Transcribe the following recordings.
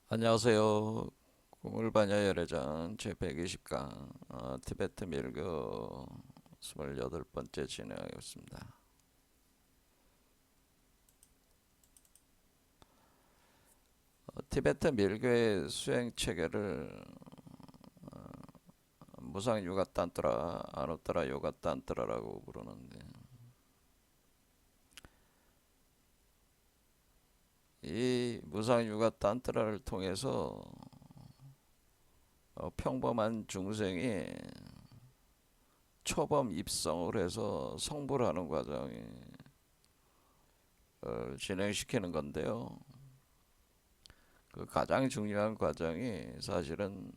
안녕하세요. 꿈을반야 열애장 제120강 티베트 밀교 28번째 진행하겠습니다. 티베트 밀교의 수행 체계를 무상 유가 단트라, 아누따라 요가 단트라라고 부르는데, 이 무상 유가 단트라를 통해서 평범한 중생이 초범 입성을 해서 성불을 하는 과정이 진행시키는 건데요. 그 가장 중요한 과정이 사실은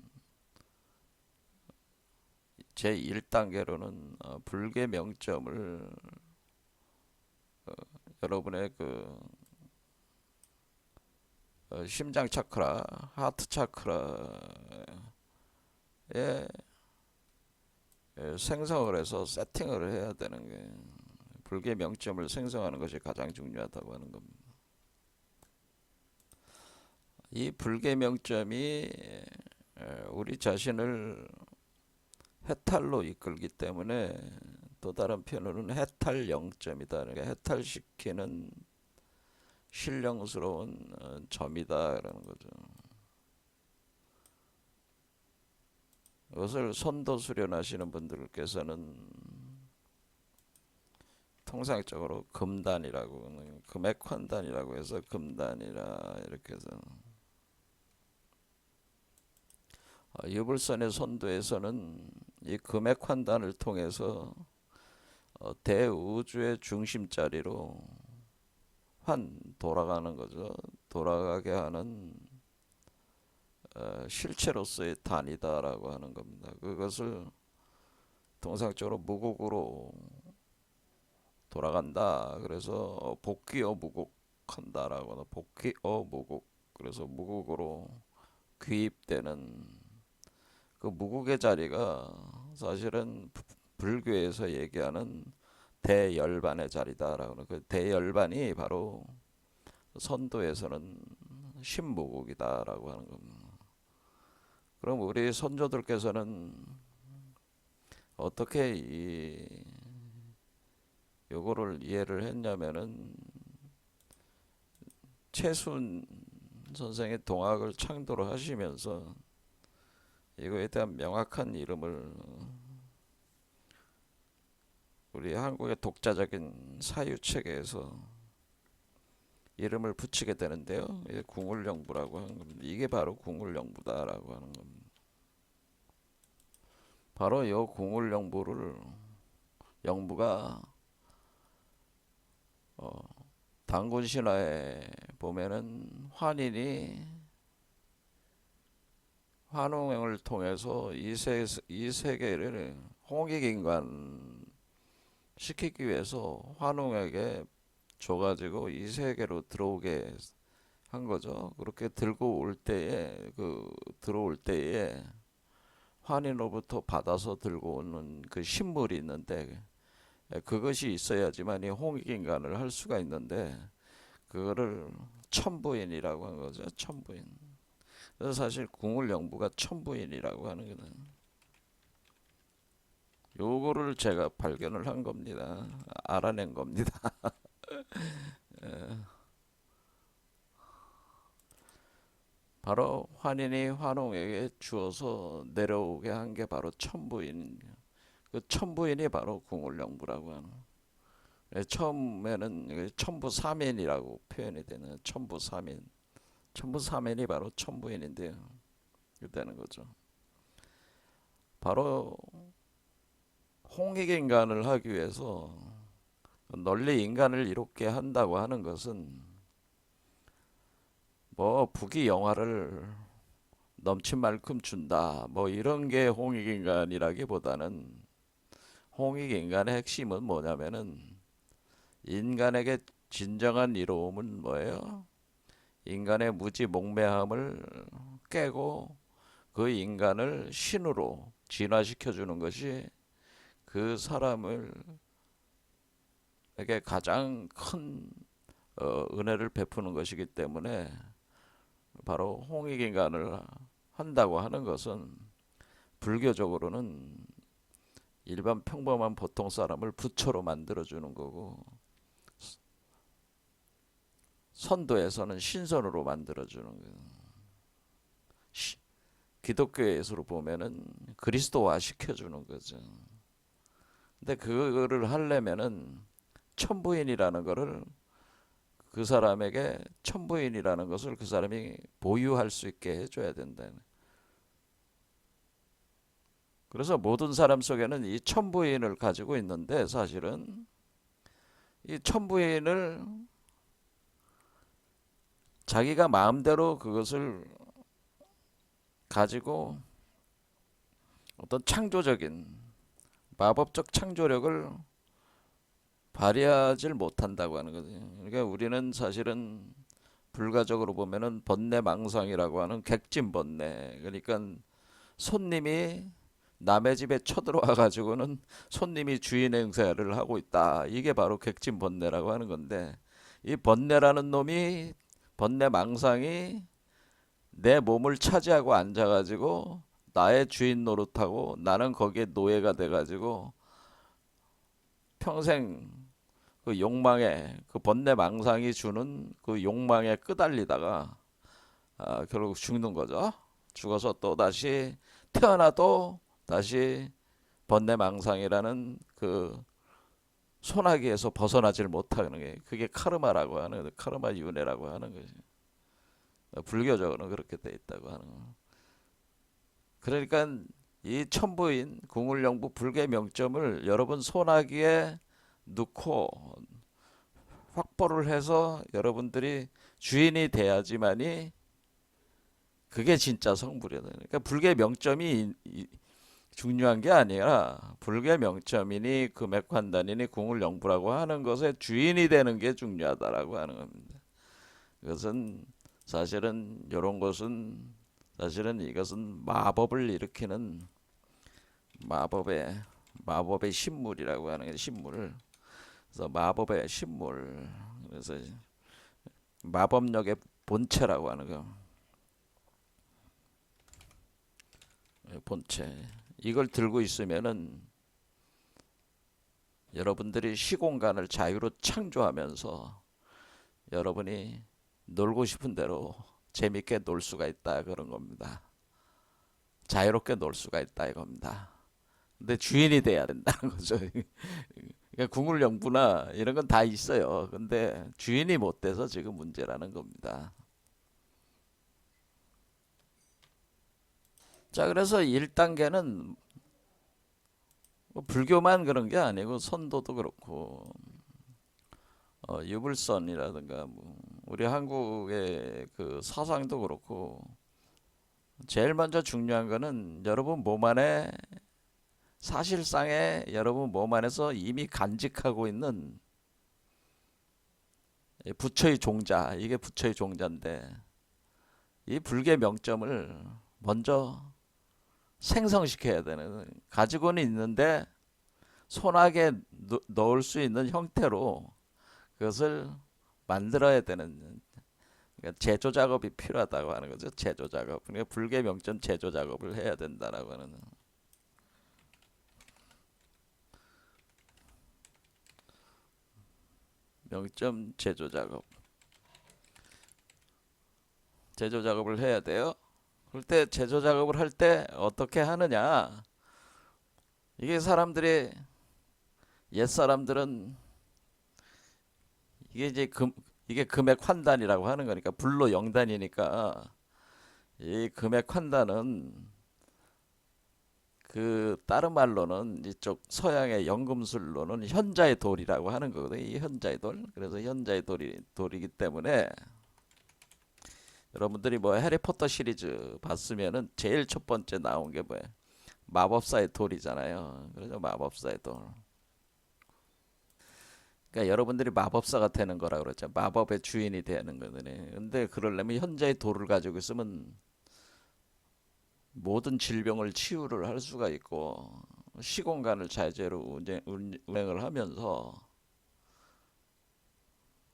제1단계로는 불계 명점을 여러분의 그 심장 차크라, 하트 차크라에 생성을 해서 세팅을 해야 되는 게 불계 명점을 생성하는 것이 가장 중요하다고 하는 겁니다. 이 불계 명점이 우리 자신을 해탈로 이끌기 때문에 또 다른 표현으로는 해탈 영점이다. 그러니까 해탈시키는 신령스러운 점이다라는 거죠. 이것을 선도 수련하시는 분들께서는 통상적으로 금단이라고, 금액환단이라고 해서 금단이라 이렇게 해서 유불선의 선도에서는 이 금액환단을 통해서 대우주의 중심자리로 돌아가는 거죠. 돌아가게 하는 실체로서의 단이다라고 하는 겁니다. 그것을 통상적으로 무국으로 돌아간다. 그래서 복귀어 무국한다라고 복귀어 무국. 그래서 무국으로 귀입되는 그 무국의 자리가 사실은 불교에서 얘기하는 대열반의 자리다라고. 그 대열반이 바로 선도에서는 신무국이다라고 하는 겁니다. 그럼 우리 선조들께서는 어떻게 요거를 이해를 했냐면은 최순 선생의 동학을 창도를 하시면서 이거에 대한 명확한 이름을 우리 한국의 독자적인 사유체계에서 이름을 붙이게 되는데요. 궁울영부라고 하는 겁니다. 이게 바로 궁울영부다라고 하는 겁니다. 바로 이 궁울영부를 영부가 단군 신화에 보면은 환웅을 통해서 이 세계를 홍익인간 시키기 위해서 환웅에게 줘가지고 이 세계로 들어오게 한 거죠. 그렇게 들어올 때에 환인으로부터 받아서 들고 오는 그 신물이 있는데 그것이 있어야지만 이 홍익인간을 할 수가 있는데 그거를 천부인이라고 한 거죠. 천부인. 그래서 사실 궁울영부가 천부인이라고 하는 거는 요거를 제가 발견을 한 겁니다. 알아낸 겁니다. 바로 환인이 환웅에게 주어서 내려오게 한 게 바로 천부인. 그 천부인이 바로 궁울영부라고 하는. 처음에는 천부삼인이라고 표현이 되는 천부삼인. 천부삼인이 바로 천부인인데요. 그때는 거죠. 바로 홍익인간을 하기 위해서 널리 인간을 이롭게 한다고 하는 것은 뭐 부귀영화를 넘친 만큼 준다. 뭐 이런 게 홍익인간이라기보다는 홍익인간의 핵심은 뭐냐면은 인간에게 진정한 이로움은 뭐예요? 인간의 무지몽매함을 깨고 그 인간을 신으로 진화시켜 주는 것이 그 사람을 에게 가장 큰 은혜를 베푸는 것이기 때문에 바로 홍익인간을 한다고 하는 것은 불교적으로는 일반 평범한 보통 사람을 부처로 만들어주는 거고, 선도에서는 신선으로 만들어주는 거예요. 기독교에서로 보면은 그리스도화 시켜주는 거죠. 근데 그거를 하려면은 천부인이라는 거를 그 사람에게 천부인이라는 것을 그 사람이 보유할 수 있게 해줘야 된다. 그래서 모든 사람 속에는 이 천부인을 가지고 있는데 사실은 이 천부인을 자기가 마음대로 그것을 가지고 어떤 창조적인 마법적 창조력을 발휘하지 못한다고 하는 거죠. 그러니까 우리는 사실은 불가적으로 보면은 번뇌망상이라고 하는 객진번뇌. 그러니까 손님이 남의 집에 쳐들어와 가지고는 손님이 주인 행세를 하고 있다. 이게 바로 객진번뇌라고 하는 건데, 이 번뇌라는 놈이, 번뇌망상이 내 몸을 차지하고 앉아가지고 나의 주인 노릇하고 나는 거기에 노예가 돼가지고 평생 그 욕망에, 그 번뇌망상이 주는 그 욕망에 끄달리다가 결국 죽는 거죠. 죽어서 또 다시 태어나도 다시 번뇌망상이라는 그 소나기에서 벗어나질 못하는 게, 그게 카르마라고 하는, 카르마 윤회라고 하는 거지. 불교적으로는 그렇게 돼 있다고 하는 거. 그러니까 이 천부인 궁울영부 불계 명점을 여러분 소나기에 넣고 확보를 해서 여러분들이 주인이 돼야지만이 그게 진짜 성불이다. 그러니까 불계 명점이 중요한 게 아니라 불계 명점이니 금액환단이니 궁울영부라고 하는 것의 주인이 되는 게 중요하다라고 하는 겁니다. 그것은 사실은 이런 것은 사실은 이것은 마법을 일으키는 마법의 신물이라고 하는 게 신물. 그래서 마법의 신물. 그래서 마법력의 본체라고 하는 거. 본체. 이걸 들고 있으면은 여러분들이 시공간을 자유로 창조하면서 여러분이 놀고 싶은 대로 재밌게 놀 수가 있다 그런 겁니다. 자유롭게 놀 수가 있다 이겁니다. 근데 주인이 돼야 된다는 거죠. 그러니까 궁울영부나 이런 건 다 있어요. 근데 주인이 못 돼서 지금 문제라는 겁니다. 자, 그래서 1단계는 뭐 불교만 그런 게 아니고 선도도 그렇고 유불선이라든가 뭐 우리 한국의 그 사상도 그렇고 제일 먼저 중요한 거는 여러분 몸 안에 사실상에 여러분 몸 안에서 이미 간직하고 있는 부처의 종자, 이게 부처의 종자인데 이 불계 명점을 먼저 생성시켜야 되는, 가지고는 있는데 손아귀에 넣을 수 있는 형태로 그것을 만들어야 되는, 그러니까 제조 작업이 필요하다고 하는 거죠. 제조 작업. 그러니까 불계 명점 제조 작업을 해야 된다라고 하는. 명점 제조 작업. 제조 작업을 해야 돼요. 그럴 때 제조 작업을 할 때 어떻게 하느냐? 이게 사람들이, 옛 사람들은 이게 이제 이게 금액 환단이라고 하는 거니까 불로 영단이니까 이 금액 환단은 그 다른 말로는 이쪽 서양의 연금술로는 현자의 돌이라고 하는 거거든요. 이 현자의 돌. 그래서 현자의 돌이기 때문에 여러분들이 뭐 해리포터 시리즈 봤으면은 제일 첫 번째 나온 게 뭐예요? 마법사의 돌이잖아요. 그래서 마법사의 돌. 그러니까 여러분들이 마법사가 되는 거라 그러죠. 마법의 주인이 되는 거거든요. 근데 그러려면 현자의 돌을 가지고 있으면 모든 질병을 치유를 할 수가 있고 시공간을 자유제로 운행을 하면서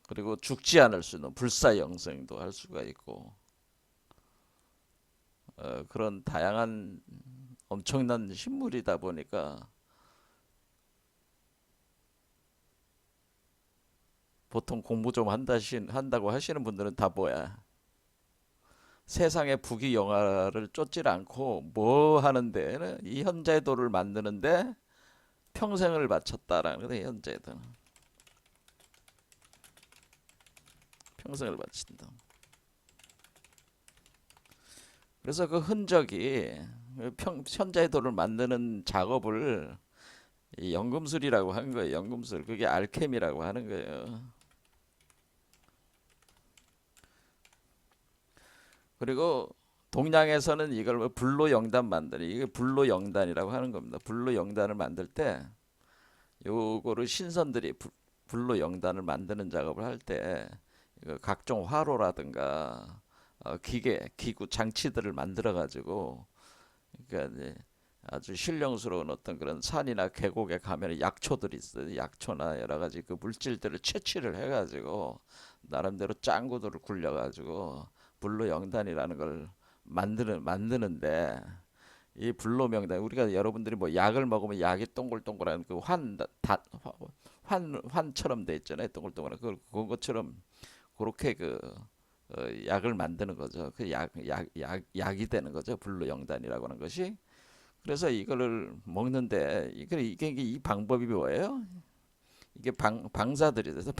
그리고 죽지 않을 수 있는 불사영생도 할 수가 있고 그런 다양한 엄청난 신물이다 보니까 보통 공부 좀 한다고 하시는 분들은 다 뭐야? 세상의 부귀 영화를 쫓질 않고 뭐 하는데 이 현재도를 만드는데 평생을 바쳤다라는 거예요. 현재도 평생을 바친다. 그래서 그 흔적이 현재도를 만드는 작업을 이 연금술이라고 하는 거예요. 연금술. 그게 알케미라고 하는 거예요. 그리고 동양에서는 이걸 뭐 불로영단 만드는 이게 불로영단이라고 하는 겁니다. 불로영단을 만들 때 요거를 신선들이 불로영단을 만드는 작업을 할 때 각종 화로라든가 기구 장치들을 만들어 가지고 그러니까 이제 아주 신령스러운 어떤 그런 산이나 계곡에 가면 약초들이 있어요. 약초나 여러 가지 그 물질들을 채취를 해가지고 나름대로 짱구들을 굴려가지고 불로영단이라는 걸 만드는데 이 불로명단 우리가 여러분들이 뭐 약을 먹으면 약이 동글동글한 그 환처럼 돼 있잖아요. 동글동글한 그것처럼 그렇게 약을 만드는 거죠. 그 약이 되는 거죠. 불로영단이라고 하는 것이. 그래서 이거를 먹는데 이게 이 방법이 뭐예요? 이게 방사들이 돼서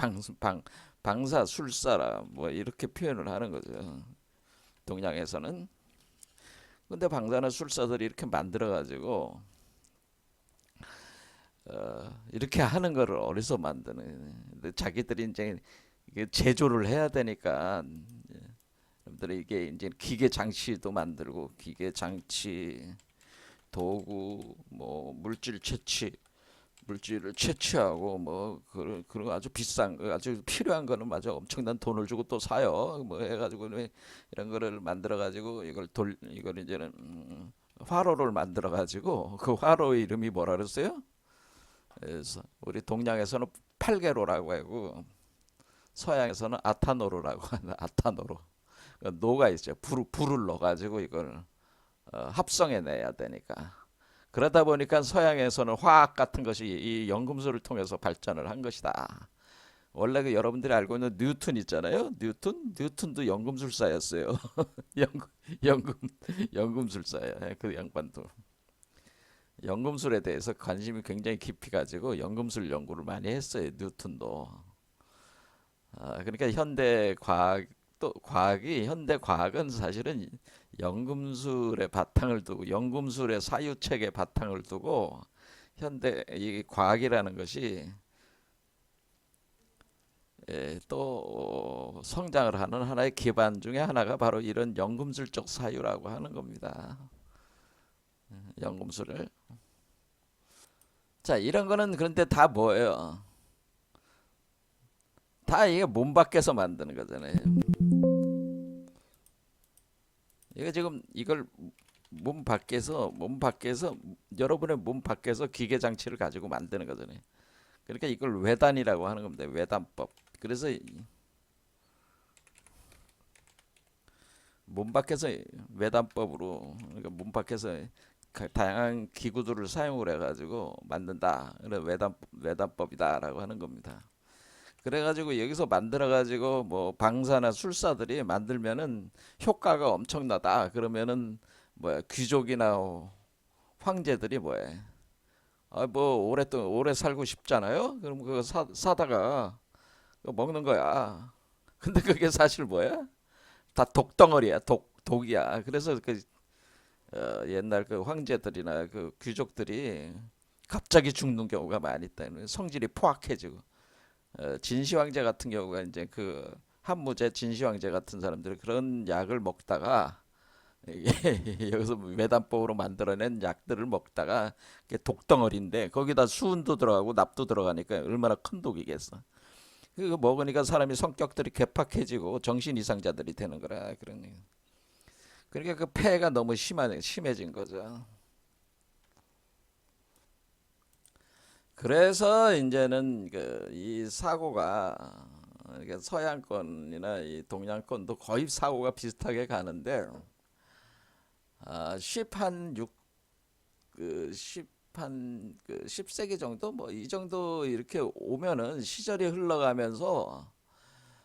방사술사라 뭐 이렇게 표현을 하는 거죠. 동양에서는. 근데 방사나 술사들이 이렇게 만들어 가지고 이렇게 하는 거를 어디서 만드는? 근데 자기들이 이제 이게 제조를 해야 되니까 여러분들이 이게 이제 기계 장치도 만들고 기계 장치 도구 뭐 물질을 채취하고 뭐 그런 아주 비싼 아주 필요한 거는 맞아 엄청난 돈을 주고 또 사요 뭐 해가지고 이런 거를 만들어 가지고 이걸 이제는 화로를 만들어 가지고 그 화로의 이름이 뭐라 그랬어요? 그래서 우리 동양에서는 팔게로라고 하고 서양에서는 아타노로라고 하는 아타노로 노가 있죠 불을 넣어 가지고 이걸 합성해 내야 되니까. 그러다 보니까 서양에서는 화학 같은 것이 이 연금술을 통해서 발전을 한 것이다. 원래 그 여러분들이 알고 있는 뉴턴 있잖아요. 뉴턴도 연금술사였어요. 연금, 연금, 연금술사예요. 그 양반도. 연금술에 대해서 관심이 굉장히 깊이 가지고 연금술 연구를 많이 했어요. 뉴턴도. 그러니까 현대 과학은 사실은 연금술의 바탕을 두고 연금술의 사유책의 바탕을 두고 현대 이 과학이라는 것이 또 성장을 하는 하나의 기반 중에 하나가 바로 이런 연금술적 사유라고 하는 겁니다. 연금술을. 자, 이런 거는 그런데 다 뭐예요? 다 이게 몸 밖에서 만드는 거잖아요. 이거 지금 이걸 몸 밖에서 여러분의 몸 밖에서 기계 장치를 가지고 만드는 거잖아요. 그러니까 이걸 외단이라고 하는 겁니다. 외단법. 그래서 몸 밖에서 외단법으로 그러니까 몸 밖에서 다양한 기구들을 사용을 해가지고 만든다. 그래 외단법이다라고 하는 겁니다. 그래가지고 여기서 만들어가지고 뭐 방사나 술사들이 만들면은 효과가 엄청나다. 그러면은 뭐야 귀족이나 황제들이 뭐해? 뭐 오래 살고 싶잖아요. 그럼 그거 사다가 그거 먹는 거야. 근데 그게 사실 뭐야? 다 독덩어리야. 독이야. 그래서 옛날 그 황제들이나 그 귀족들이 갑자기 죽는 경우가 많이 있다. 성질이 포악해지고. 진시황제 같은 경우가 이제 그 한무제 진시황제 같은 사람들이 그런 약을 먹다가 이게 여기서 외단법으로 만들어낸 약들을 먹다가 이게 독덩어리인데 거기다 수은도 들어가고 납도 들어가니까 얼마나 큰 독이겠어. 그거 먹으니까 사람이 성격들이 괴팍해지고 정신 이상자들이 되는 거라 그러니. 그러니까 그 폐해가 너무 심해진 거죠. 그래서 이제는 이 사고가 이게 서양권이나 이 동양권도 거의 사고가 비슷하게 가는데 10한 6 그 10한 그 10세기 정도 뭐 이 정도 이렇게 오면은 시절이 흘러가면서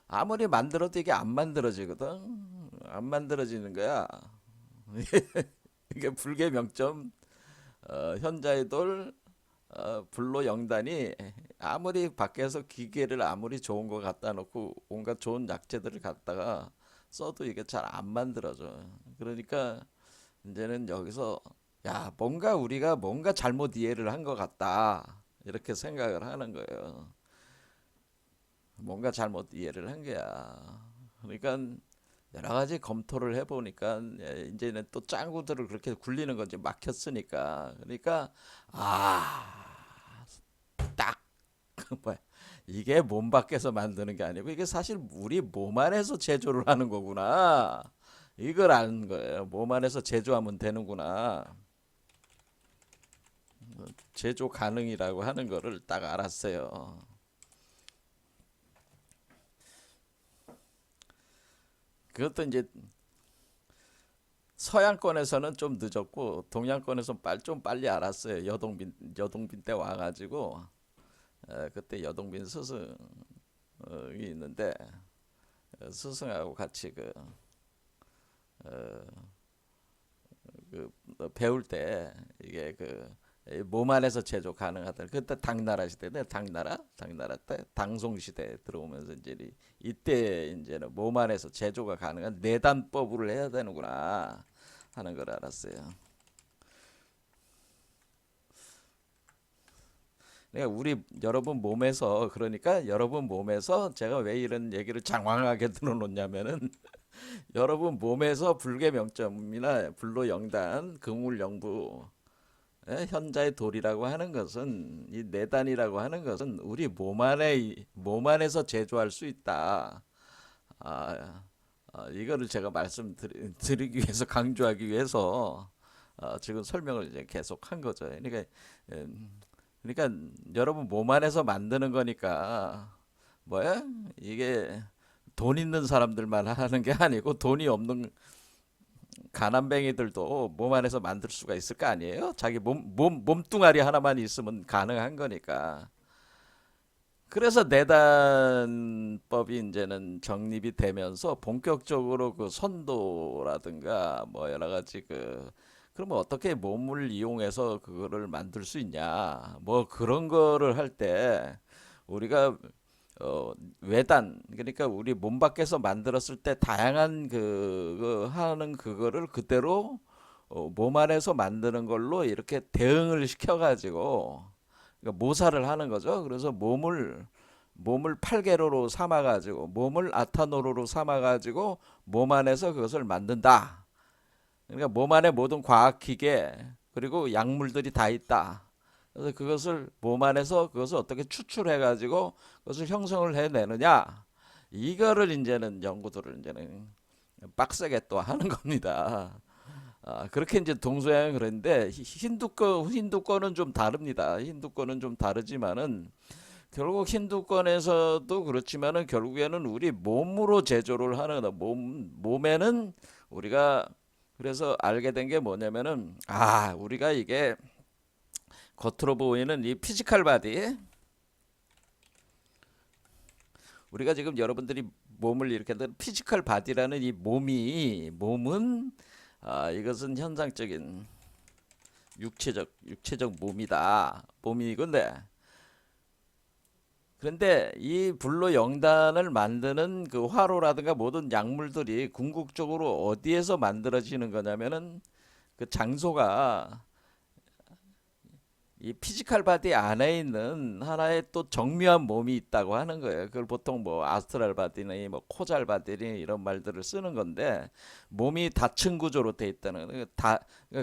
아무리 만들어도 이게 안 만들어지거든. 안 만들어지는 거야. 이게 불교 명점 현자의 돌 불로 영단이 아무리 밖에서 기계를 아무리 좋은 거 갖다 놓고 온갖 좋은 약재들을 갖다가 써도 이게 잘 안 만들어져. 그러니까 이제는 여기서 야 뭔가 우리가 뭔가 잘못 이해를 한 것 같다 이렇게 생각을 하는 거예요. 뭔가 잘못 이해를 한 거야. 그러니까 여러 가지 검토를 해보니까 이제는 또 짱구들을 그렇게 굴리는 건지 막혔으니까 그러니까 딱 뭐야 이게 몸 밖에서 만드는 게 아니고 이게 사실 우리 몸 안에서 제조를 하는 거구나 이걸 아는 거예요. 몸 안에서 제조하면 되는구나. 제조 가능이라고 하는 거를 딱 알았어요. 그것도 이제 서양권에서는 좀 늦었고 동양권에서 좀 빨리 알았어요. 여동빈 때 와가지고 그때 여동빈 스승이 있는데 스승하고 같이 배울 때 이게 몸 안에서 제조 가능하다. 그때 당나라 시대네. 당나라 때 당송 시대 들어오면서 이제 이때 이제는 몸 안에서 제조가 가능한 내단법을 해야 되는구나 하는 걸 알았어요. 그러니까 우리 여러분 몸에서 그러니까 여러분 몸에서 제가 왜 이런 얘기를 장황하게 들어놓냐면은 여러분 몸에서 불계 명점이나 불로 영단, 금울 영부 현자의 돌이라고 하는 것은 이 내단이라고 하는 것은 우리 몸 안에서 제조할 수 있다. 아, 이거를 제가 말씀드리기 위해서 강조하기 위해서 지금 설명을 이제 계속 한 거죠. 그러니까 여러분 몸 안에서 만드는 거니까 뭐야? 이게 돈 있는 사람들만 하는 게 아니고 돈이 없는 가난뱅이들도 몸 안에서 만들 수가 있을 거 아니에요? 자기 몸뚱아리 하나만 있으면 가능한 거니까. 그래서 내단법이 이제는 정립이 되면서 본격적으로 그 선도라든가 뭐 여러 가지 그러면 어떻게 몸을 이용해서 그거를 만들 수 있냐 뭐 그런 거를 할 때 우리가 외단 그러니까 우리 몸 밖에서 만들었을 때 다양한 하는 그거를 그대로 몸 안에서 만드는 걸로 이렇게 대응을 시켜가지고 그러니까 모사를 하는 거죠. 그래서 몸을 팔개로로 삼아가지고 몸을 아타노로로 삼아가지고 몸 안에서 그것을 만든다. 그러니까 몸 안에 모든 과학기계 그리고 약물들이 다 있다. 그래서 그것을 몸 안에서 그것을 어떻게 추출해가지고 그것을 형성을 해내느냐. 이거를 이제는 연구들을 이제는 빡세게 또 하는 겁니다. 그렇게 이제 동서양은 그런데 힌두권은 좀 다릅니다. 힌두권은 좀 다르지만은 결국 힌두권에서도 그렇지만은 결국에는 우리 몸으로 제조를 하는 몸에는 우리가 그래서 알게 된 게 뭐냐면은 우리가 이게 겉으로 보이는 이 피지컬 바디 우리가 지금 여러분들이 몸을 이렇게 피지컬 바디라는 이 몸은 이것은 현상적인 육체적 몸이 건데 그런데 이 불로 영단을 만드는 그 화로라든가 모든 약물들이 궁극적으로 어디에서 만들어지는 거냐면은 그 장소가 이 피지컬 바디 안에 있는 하나의 또 정묘한 몸이 있다고 하는 거예요. 그걸 보통 뭐 아스트랄 바디니 뭐 코잘 바디니 이런 말들을 쓰는 건데 몸이 다층 구조로 돼 있다는 그러니까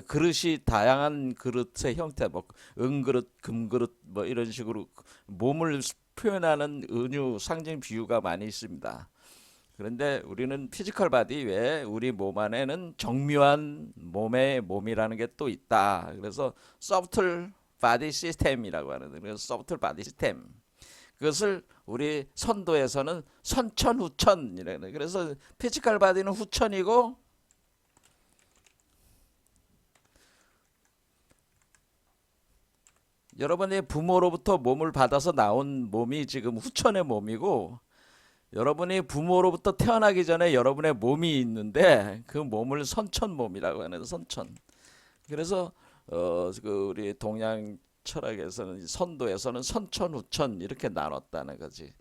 그릇이 다양한 그릇의 형태 뭐 은그릇, 금그릇 뭐 이런 식으로 몸을 표현하는 은유 상징 비유가 많이 있습니다. 그런데 우리는 피지컬 바디 외에 우리 몸 안에는 정묘한 몸이라는 게 또 있다. 그래서 서브틀 바디 시스템이라고 하는데 그래서 서브틀 바디 시스템 그것을 우리 선도에서는 선천후천이라는 그래서 피지컬 바디는 후천이고 여러분의 부모로부터 몸을 받아서 나온 몸이 지금 후천의 몸이고, 여러분이 부모로부터 태어나기 전에 여러분의 몸이 있는데 그 몸을 선천 몸이라고 하는 선천. 그래서 그 우리 동양 철학에서는 선도에서는 선천 후천 이렇게 나눴다는 거지.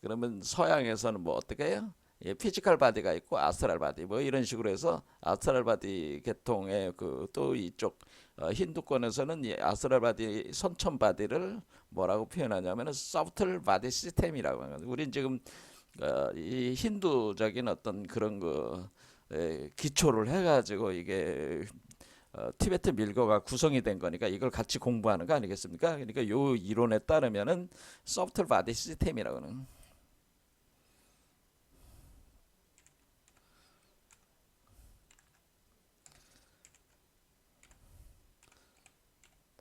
그러면 서양에서는 뭐 어떻게 해요? 예, 피지컬 바디가 있고 아스트랄 바디 뭐 이런 식으로 해서 아스트랄 바디 계통의 그 또 이쪽 힌두권에서는 이 아스트랄 바디 선천 바디를 뭐라고 표현하냐면은 소프트 바디 시스템이라고 하는 거죠. 우린 지금 이 힌두적인 어떤 그런 거 기초를 해가지고 이게 티베트 밀거가 구성이 된 거니까 이걸 같이 공부하는 거 아니겠습니까? 그러니까 요 이론에 따르면은 소프트 바디 시스템이라고는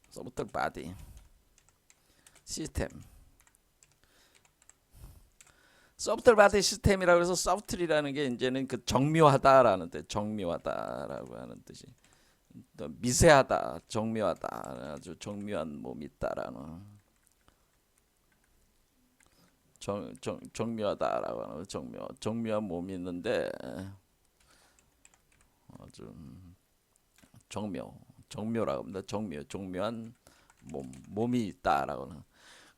소프트 바디 시스템. 소프트 바디 시스템이라고 해서 소프트리라는 게 이제는 그 정묘하다라는 뜻, 정묘하다라고 하는 뜻이 또 미세하다, 정묘하다, 아주 정묘한 몸이 있다라는 정묘하다라고 하는 정묘한 몸이 있는데 아주 정묘라고 합니다. 정묘한 몸이 있다라고 하는.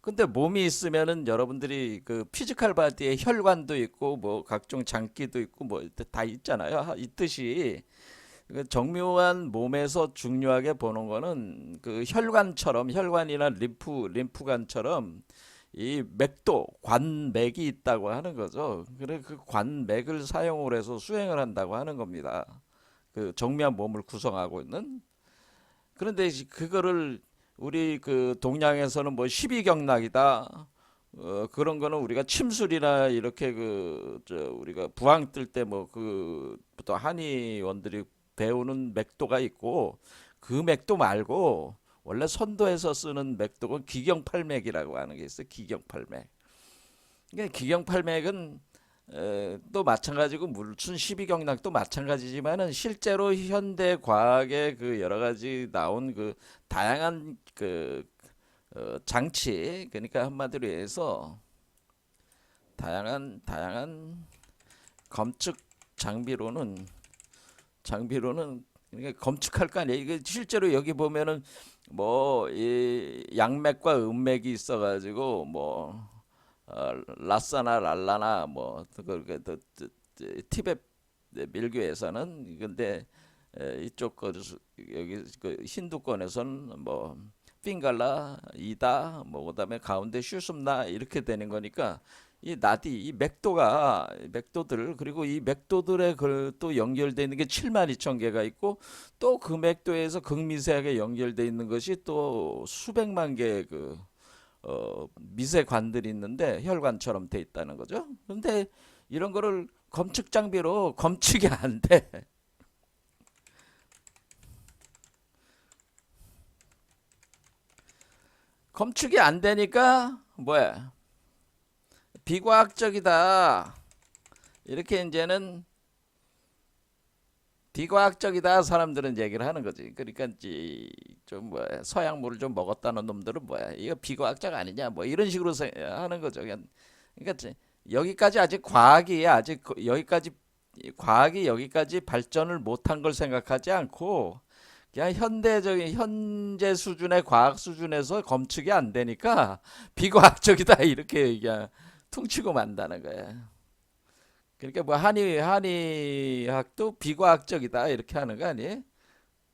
근데 몸이 있으면은 여러분들이 그 피지컬 바디에 혈관도 있고 뭐 각종 장기도 있고 뭐 다 있잖아요. 있듯이 그 정묘한 몸에서 중요하게 보는 거는 그 혈관이나 림프관처럼 이 맥도 관맥이 있다고 하는 거죠. 그래 그 관맥을 사용을 해서 수행을 한다고 하는 겁니다. 그 정묘한 몸을 구성하고 있는. 그런데 그거를 우리 그 동양에서는 뭐 십이경락이다. 그런 거는 우리가 침술이나 이렇게 그 저 우리가 부항 뜰 때 뭐 그부터 한의원들이 배우는 맥도가 있고 그 맥도 말고 원래 선도에서 쓰는 맥도는 기경팔맥이라고 하는 게 있어요. 기경팔맥. 그러니까 기경팔맥은 또 마찬가지고 무슨 십이경락도 마찬가지지만은 실제로 현대 과학의 그 여러 가지 나온 그 다양한 그 장치 그러니까 한마디로 해서 다양한 검측 장비로는 그러니까 검측할 거 아니에요. 이게 실제로 여기 보면은 뭐 이 양맥과 음맥이 있어가지고 뭐 라사나 랄라나 뭐 티베트 밀교에서는 근데 이쪽 여기 그 힌두권에서는 뭐 핑갈라 이다 뭐 그다음에 가운데 슈숨나 이렇게 되는 거니까 이 나디 이 맥도들 그리고 이 맥도들의 또 연결되어 있는 게 7만 2천 개가 있고 또 그 맥도에서 극미세하게 연결되어 있는 것이 또 수백만 개의 그 미세관들이 있는데 혈관처럼 돼 있다는 거죠. 근데 이런 거를 검측 장비로 검측이 안 돼. 검측이 안 되니까 뭐야? 비과학적이다. 이렇게 이제는 비과학적이다 사람들은 얘기를 하는 거지. 그러니까 좀 뭐야 서양물을 좀 먹었다는 놈들은 뭐야 이거 비과학적 아니냐 뭐 이런 식으로 하는 거죠. 그러니까 여기까지 아직 과학이 아직 여기까지 발전을 못한 걸 생각하지 않고 그냥 현대적인 현재 수준의 과학 수준에서 검측이 안 되니까 비과학적이다 이렇게 그냥 퉁치고 만다는 거야. 그러니까 뭐 한의학도 비과학적이다 이렇게 하는 거 아니에요?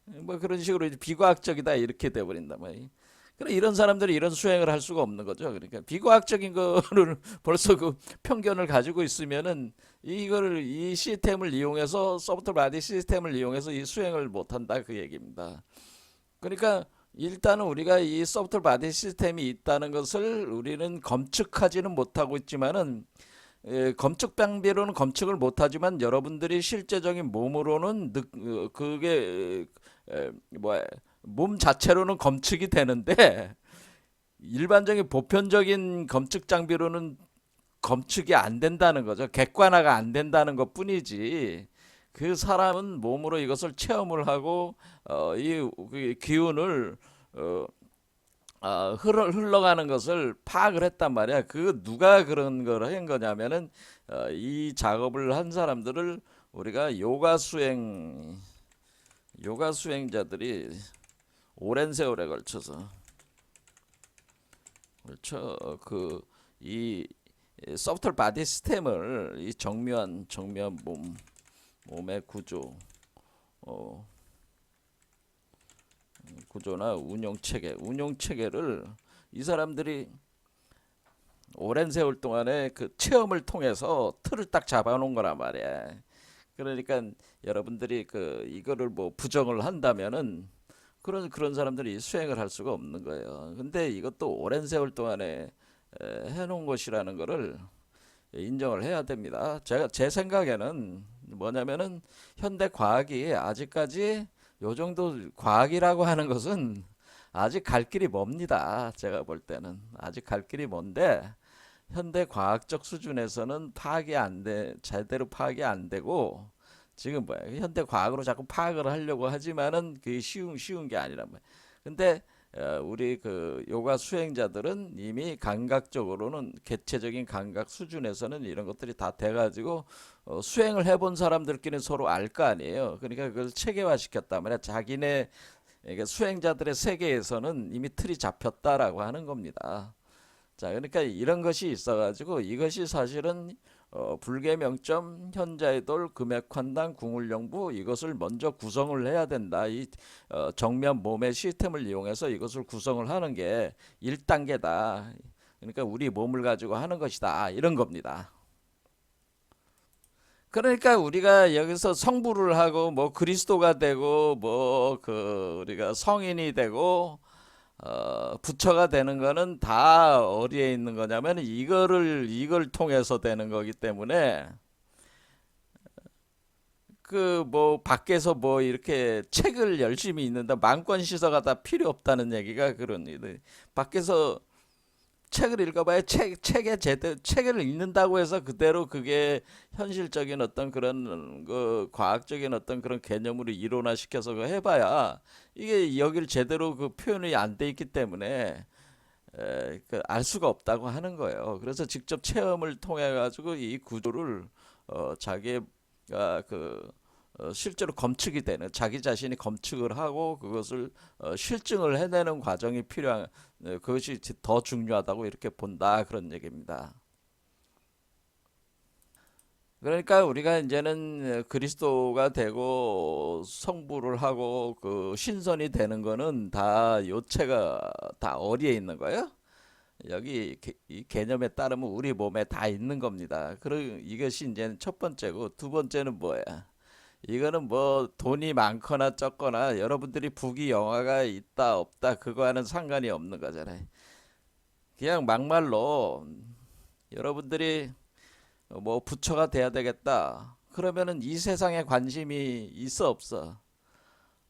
뭐 그런 식으로 이제 비과학적이다 이렇게 돼버린단 말이에요. 그럼 이런 사람들이 이런 수행을 할 수가 없는 거죠. 그러니까 비과학적인 거를 벌써 그 편견을 가지고 있으면은 이거를 이 시스템을 이용해서 소프트 바디 시스템을 이용해서 이 수행을 못 한다 그 얘기입니다. 그러니까 일단은 우리가 이 소프트 바디 시스템이 있다는 것을 우리는 검측하지는 못하고 있지만은 검측 장비로는 검측을 못하지만 여러분들이 실제적인 몸으로는 그게 뭐야 몸 자체로는 검측이 되는데 일반적인 보편적인 검측 장비로는 검측이 안 된다는 거죠. 객관화가 안 된다는 것 뿐이지. 그 사람은 몸으로 이것을 체험을 하고 이 기운을 어, 흘러가는 것을 파악을 했단 말이야. 그 누가 그런 걸 한 거냐면은 이 작업을 한 사람들을 우리가 요가 수행자들이 오랜 세월에 걸쳐서 그이 소프트 바디 시스템을 이 정면 몸의 어, 구조나 운용 체계를 이 사람들이 오랜 세월 동안에 그 체험을 통해서 틀을 딱 잡아놓은 거란 말이야. 그러니까 여러분들이 그 이거를 뭐 부정을 한다면은 그런 사람들이 수행을 할 수가 없는 거예요. 근데 이것도 오랜 세월 동안에 해놓은 것이라는 거를 인정을 해야 됩니다. 제 생각에는 뭐냐면은 현대 과학이 아직까지 요 정도 과학이라고 하는 것은 아직 갈 길이 멉니다. 제가 볼 때는 아직 갈 길이 먼데 현대 과학적 수준에서는 제대로 파악이 안 되고 지금 뭐야 현대 과학으로 자꾸 파악을 하려고 하지만은 그게 쉬운 게 아니란 말이야. 근데 우리 그 요가 수행자들은 이미 감각적으로는 개체적인 감각 수준에서는 이런 것들이 다 돼가지고 수행을 해본 사람들끼리는 서로 알 거 아니에요. 그러니까 그걸 체계화 시켰단 말이야. 자기네 그러니까 수행자들의 세계에서는 이미 틀이 잡혔다라고 하는 겁니다. 자, 그러니까 이런 것이 있어가지고 이것이 사실은 불계명점, 현자의돌, 금액환당, 궁울영부 이것을 먼저 구성을 해야 된다. 이 정면 몸의 시스템을 이용해서 이것을 구성을 하는 게 1단계다. 그러니까 우리 몸을 가지고 하는 것이다. 이런 겁니다. 그러니까 우리가 여기서 성부를 하고 뭐 그리스도가 되고 뭐 그 우리가 성인이 되고 부처가 되는 거는 다 어디에 있는 거냐면 이걸 통해서 되는 거기 때문에 그 뭐 밖에서 뭐 이렇게 책을 열심히 읽는다 만권 시서가 다 필요 없다는 얘기가 그런 일. 밖에서 책을 읽어봐야 책을 읽는다고 해서 그대로 그게 현실적인 어떤 그런 그 과학적인 어떤 그런 개념으로 이론화시켜서 해봐야 이게 여길 제대로 그 표현이 안 돼 있기 때문에 그알 수가 없다고 하는 거예요. 그래서 직접 체험을 통해 가지고 이 구조를 자기가 실제로 검측이 되는 자기 자신이 검측을 하고 그것을 실증을 해내는 과정이 필요한 그것이 더 중요하다고 이렇게 본다 그런 얘기입니다. 그러니까 우리가 이제는 그리스도가 되고 성부를 하고 그 신선이 되는 거는 다 요체가 다 어디에 있는 거예요? 여기 이 개념에 따르면 우리 몸에 다 있는 겁니다. 그리고 이것이 이제 첫 번째고 두 번째는 뭐야? 이거는 뭐 돈이 많거나 적거나 여러분들이 부귀 영화가 있다 없다 그거와는 상관이 없는 거잖아요. 그냥 막말로 여러분들이 뭐 부처가 돼야 되겠다. 그러면은 이 세상에 관심이 있어 없어?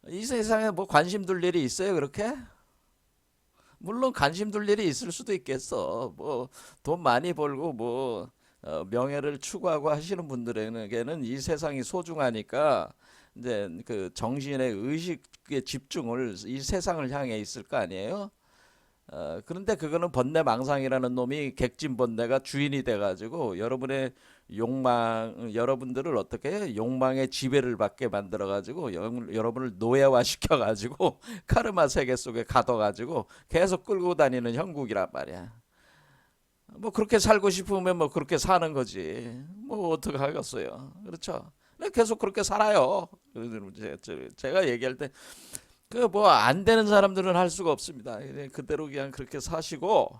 이 세상에 뭐 관심 둘 일이 있어요 그렇게? 물론 관심 둘 일이 있을 수도 있겠어. 뭐 돈 많이 벌고 뭐 명예를 추구하고 하시는 분들에게는 이 세상이 소중하니까 이제 그 정신의 의식의 집중을 이 세상을 향해 있을 거 아니에요? 그런데 그거는 번뇌망상이라는 놈이 객진번뇌가 주인이 돼가지고 여러분들을 어떻게 해요? 욕망의 지배를 받게 만들어가지고 여러분을 노예화 시켜가지고 카르마 세계 속에 가둬가지고 계속 끌고 다니는 형국이란 말이야. 뭐 그렇게 살고 싶으면 뭐 그렇게 사는 거지. 뭐 어떻게 하겠어요. 그렇죠? 계속 그렇게 살아요. 제가 얘기할 때 그 뭐 안 되는 사람들은 할 수가 없습니다. 그대로 그냥 그렇게 사시고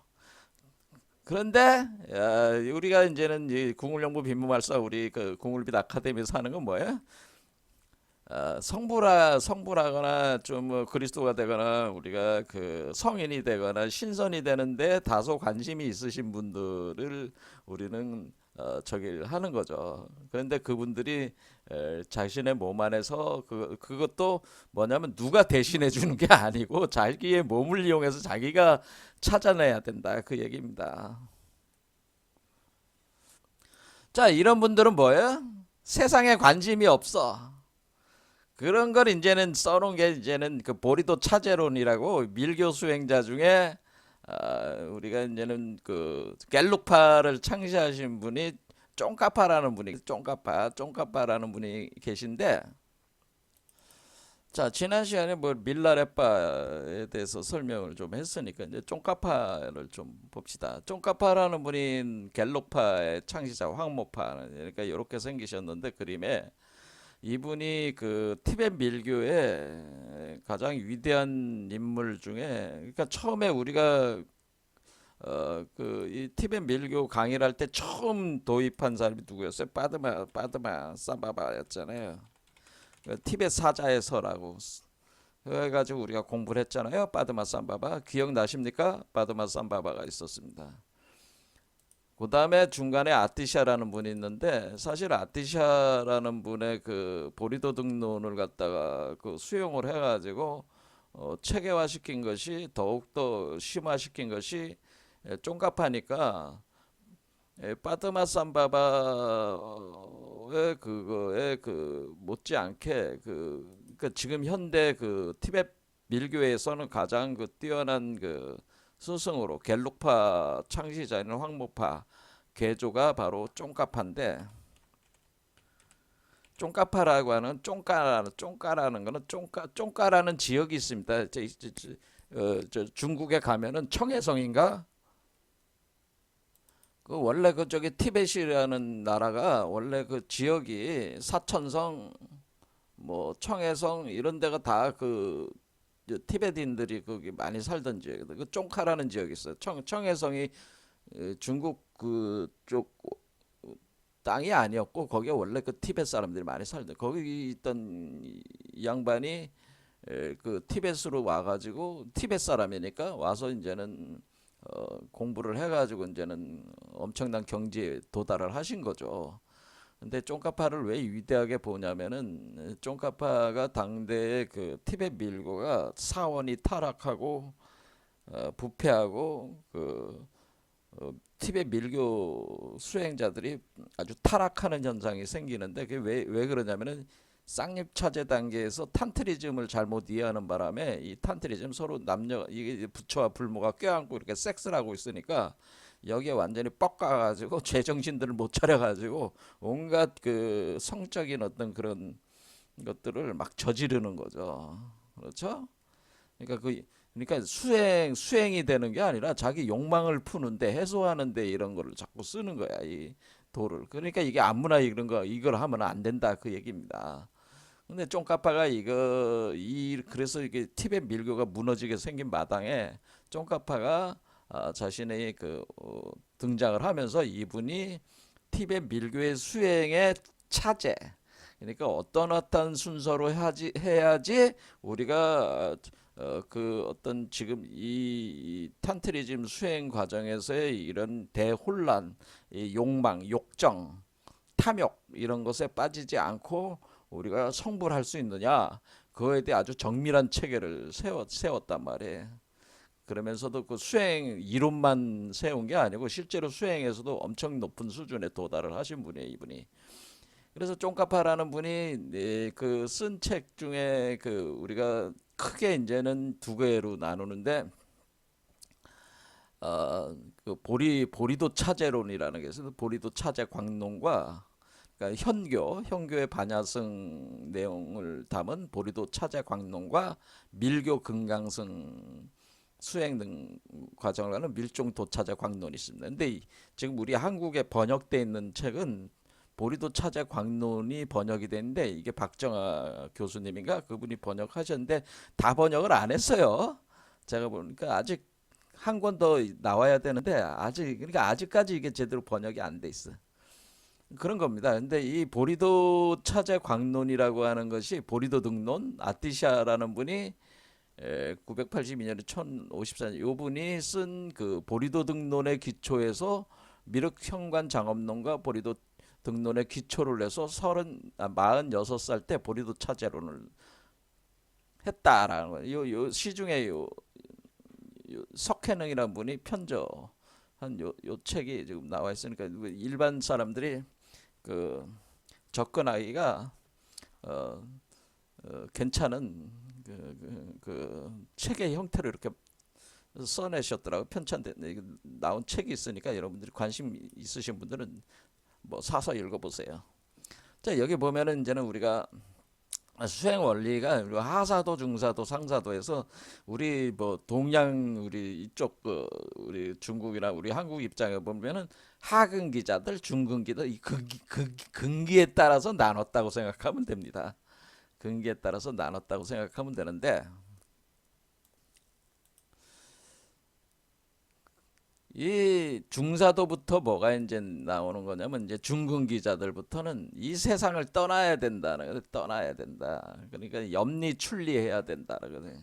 그런데 우리가 이제는 이 궁울영부 빈무말사 우리 그 궁울빛 아카데미에서 하는 건 뭐예요? 성부라거나 좀뭐 그리스도가 되거나 우리가 그 성인이 되거나 신선이 되는데 다소 관심이 있으신 분들을 우리는 저기 하는 거죠. 그런데 그분들이 자신의 몸 안에서 그것도 뭐냐면 누가 대신해 주는 게 아니고 자기의 몸을 이용해서 자기가 찾아내야 된다 그 얘기입니다. 자, 이런 분들은 뭐예요? 세상에 관심이 없어. 그런 걸 이제는 써놓은 게 이제는 그 보리도 차제론이라고 밀교 수행자 중에 우리가 이제는 그 갤루파를 창시하신 분이 쫑카파라는 분이 계신데, 자, 지난 시간에 뭐 밀라레빠에 대해서 설명을 좀 했으니까 이제 쫑카파를 좀 봅시다. 쫑카파라는 분이 갤로파의 창시자 황모파, 그러니까 이렇게 생기셨는데 그림에 이분이 그 티베트 밀교의 가장 위대한 인물 중에, 그러니까 처음에 우리가 그 이 티베트 밀교 강의를 할 때 처음 도입한 사람이 누구였어요? 빠드마 삼바바였잖아요. 그 티베트 사자의 서라고 그래가지고 우리가 공부를 했잖아요. 빠드마 삼바바 기억나십니까? 빠드마 삼바바가 있었습니다. 그 다음에 중간에 아티샤라는 분이 있는데, 사실 아티샤라는 분의 그 보리도등론을 갖다가 그 수용을 해가지고 체계화시킨 것이, 더욱더 심화시킨 것이 쫑가파니까 빠드마 삼바바의 그거에 그 못지않게 그 지금 현대 그 티베트 밀교에서는 가장 그 뛰어난 그 스승으로 갤룩파 창시자인 황모파 개조가 바로 쫑카파인데, 쫑카파라고 하는 쫑까라는 거는 쫑까라는 지역이 있습니다. 저 중국에 가면은 청해성인가? 그 원래 그 저기 티벳이라는 나라가 원래 그 지역이 사천성 뭐 청해성 이런 데가 다 그 티베트인들이 거기 많이 살던 지역이다. 그 쫑카라는 지역이 있어요. 청해성이 중국 그쪽 땅이 아니었고 거기에 원래 그 티벳 사람들이 많이 살던, 거기 있던 이 양반이 그 티벳으로 와가지고 티벳 사람이니까 와서 이제는 공부를 해가지고 이제는 엄청난 경지에 도달을 하신 거죠. 근데 쫑카파를 왜 위대하게 보냐면은 쫑카파가 당대의 그 티베트 밀고가 사원이 타락하고 부패하고 그 티베트 밀교 수행자들이 아주 타락하는 현상이 생기는데, 그게 왜 그러냐면은 쌍립 차제 단계에서 탄트리즘을 잘못 이해하는 바람에 이 탄트리즘 서로 남녀 이게 부처와 불모가 껴안고 이렇게 섹스를 하고 있으니까 여기에 완전히 뻑가가지고 제정신들을 못 차려가지고 온갖 그 성적인 어떤 그런 것들을 막 저지르는 거죠. 그렇죠? 그러니까 그러니까 수행이 되는 게 아니라 자기 욕망을 푸는데 해소하는데 이런 거를 자꾸 쓰는 거야, 이 도를. 그러니까 이게 아무나 이런 거 이걸 하면 안 된다 그 얘기입니다. 근데 쫑카파가 그래서 이게 티베트 밀교가 무너지게 생긴 마당에 쫑카파가 자신의 등장을 하면서 이분이 티베트 밀교의 수행의 차제, 그러니까 어떤 순서로 해야지 우리가 그 어떤 지금 이 탄트리즘 수행 과정에서의 이런 대혼란, 이 욕망, 욕정, 탐욕 이런 것에 빠지지 않고 우리가 성불할 수 있느냐, 그거에 대해 아주 정밀한 체계를 세웠단 말이에요. 그러면서도 그 수행 이론만 세운 게 아니고 실제로 수행에서도 엄청 높은 수준에 도달을 하신 분이에요, 이분이. 그래서 쫑카파라는 분이 그 쓴 책 중에 그 우리가 크게 이제는 두 개로 나누는데, 그 보리도 차제론이라는 게 있어서 보리도 차제 광론과, 그러니까 현교의 반야성 내용을 담은 보리도 차제 광론과 밀교 금강승 수행 등 과정을 가는 밀종 도차제 광론이 있습니다. 근데 지금 우리 한국에 번역돼 있는 책은 보리도 차제 광론이 번역이 됐는데, 이게 박정아 교수님인가 그분이 번역하셨는데 다 번역을 안 했어요. 제가 보니까 아직 한 권 더 나와야 되는데 그러니까 아직까지 이게 제대로 번역이 안 돼 있어. 그런 겁니다. 근데 이 보리도 차제 광론이라고 하는 것이 보리도 등론 아티샤라는 분이 982년에 1054년 요 분이 쓴 그 보리도 등론의 기초에서 미륵 현관 장업론과 보리도 등론의 기초를 내서 46살 때 보리도 차제론을 했다라는 거예요. 요 시중에 요 석해능이라는 분이 편저한 요 책이 지금 나와 있으니까 일반 사람들이 그 접근하기가 괜찮은 책의 형태로 이렇게 써내셨더라고. 편찬된 나온 책이 있으니까 여러분들이 관심 있으신 분들은 뭐 사서 읽어보세요. 자, 여기 보면은 이제는 우리가 수행 원리가 하사도, 중사도, 상사도에서 우리 뭐 동양 우리 이쪽 우리 중국이나 우리 한국 입장에 보면은 하근기자들, 중근기들 이 근기에 따라서 나눴다고 생각하면 됩니다. 근기에 따라서 나눴다고 생각하면 되는데 이 중사도부터 뭐가 이제 나오는 거냐면 이제 중근기자들부터는 이 세상을 떠나야 된다는 거, 떠나야 된다. 그러니까 염리 출리해야 된다는 거네.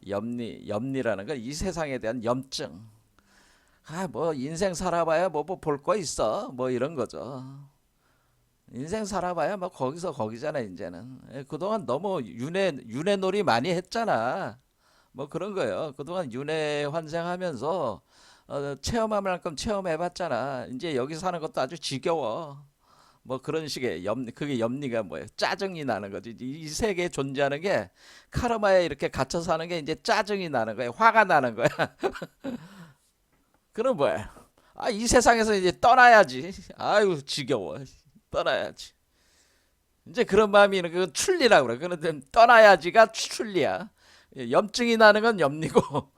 염리라는 건 이 세상에 대한 염증. 아, 뭐 인생 살아봐야 뭐 볼 거 있어. 뭐 이런 거죠. 인생 살아봐야 뭐 거기서 거기잖아 이제는. 그동안 너무 윤회놀이 많이 했잖아. 뭐 그런 거예요. 그동안 윤회 환생하면서 체험할 만큼 체험해봤잖아. 이제 여기 사는 것도 아주 지겨워. 뭐 그런 식의 그게 염리가 뭐예요? 짜증이 나는 거지. 이 세계에 존재하는 게 카르마에 이렇게 갇혀 사는 게 이제 짜증이 나는 거야. 화가 나는 거야. 그럼 뭐야? 아, 이 세상에서 이제 떠나야지. 아유, 지겨워. 떠나야지. 이제 그런 마음이 그 출리라고 그래. 그런데 떠나야지가 출리야. 염증이 나는 건 염리고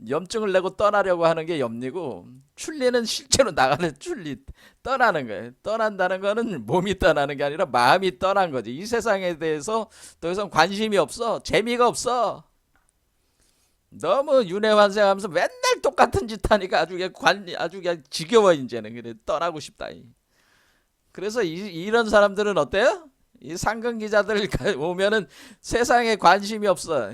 염증을 내고 떠나려고 하는 게 염리고 출리는 실제로 나가는 출리 떠나는 거예요. 떠난다는 거는 몸이 떠나는 게 아니라 마음이 떠난 거지. 이 세상에 대해서 더 이상 관심이 없어. 재미가 없어. 너무 윤회환생하면서 맨날 똑같은 짓 하니까 아주 그냥 지겨워 이제는. 그래 떠나고 싶다. 그래서 이런 사람들은 어때요? 이 상근 기자들 오면은 세상에 관심이 없어.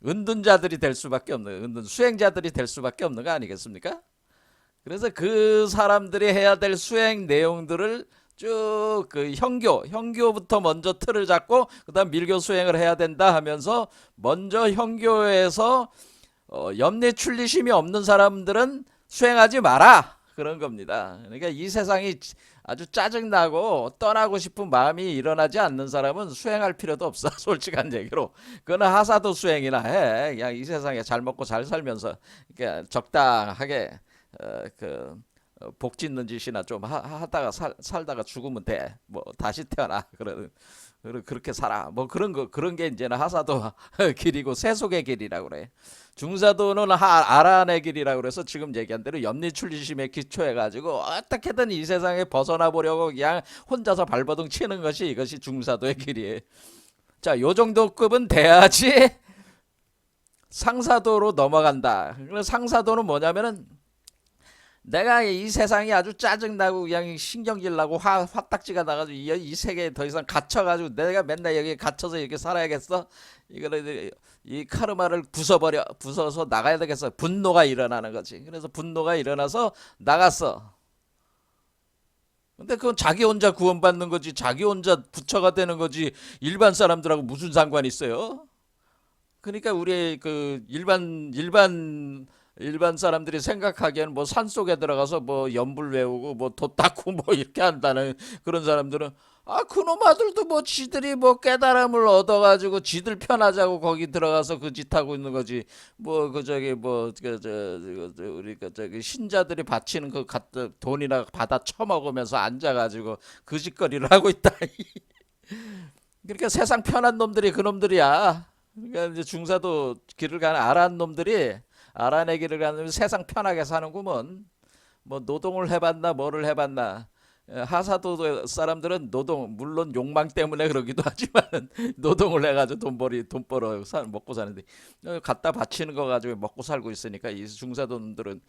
은둔자들이 될 수밖에 없는, 은둔 수행자들이 될 수밖에 없는 거 아니겠습니까? 그래서 그 사람들이 해야 될 수행 내용들을 쭉 그 형교부터 먼저 틀을 잡고 그다음 밀교 수행을 해야 된다 하면서 먼저 형교에서 염려 출리심이 없는 사람들은 수행하지 마라 그런 겁니다. 그러니까 이 세상이 아주 짜증나고 떠나고 싶은 마음이 일어나지 않는 사람은 수행할 필요도 없어. 솔직한 얘기로. 그거는 하사도 수행이나 해. 그냥 이 세상에 잘 먹고 잘 살면서 그러니까 적당하게 복 짓는 짓이나 좀 하다가 살다가 죽으면 돼. 뭐 다시 태어나. 그렇게 살아. 뭐 그런 게 이제는 하사도 길이고 세속의 길이라고 그래. 중사도는 아란의 길이라고 그래서 지금 얘기한 대로 염리출리심에 기초해 가지고 어떻게든 이 세상에 벗어나 보려고 그냥 혼자서 발버둥 치는 것이 이것이 중사도의 길이에요. 자, 요 정도 급은 돼야지 상사도로 넘어간다. 상사도는 뭐냐면은 내가 이 세상이 아주 짜증나고 그냥 신경질 나고 화딱지가 나가지고 이 세계에 더 이상 갇혀가지고 내가 맨날 여기 갇혀서 이렇게 살아야겠어. 이거를 이 카르마를 부숴서 나가야 되겠어. 분노가 일어나는 거지. 그래서 분노가 일어나서 나갔어. 근데 그건 자기 혼자 구원받는 거지. 자기 혼자 부처가 되는 거지. 일반 사람들하고 무슨 상관이 있어요? 그러니까 우리 그 일반 사람들이 생각하기에는 뭐 산속에 들어가서 뭐 연불 외우고 뭐 돛 닦고 뭐 이렇게 한다는 그런 사람들은 아 그놈 아들도 뭐 지들이 뭐 깨달음을 얻어가지고 지들 편하자고 거기 들어가서 그 짓 하고 있는 거지 뭐 그 저기 뭐 그 우리 그 저기 신자들이 바치는 그 돈이나 받아 처먹으면서 앉아가지고 그 짓거리를 하고 있다. 그러니까 세상 편한 놈들이 그 놈들이야. 그러니까 이제 중사도 길을 가는 아란 놈들이 아란의 길을 가는 세상 편하게 사는구먼. 뭐 노동을 해봤나 뭐를 해봤나. 하사도 사람들은 노동 물론 욕망 때문에 그러기도 하지만 노동을 해가지고 돈 벌어 먹고 사는데 갖다 바치는 거 가지고 먹고 살고 있으니까 이 중사도들은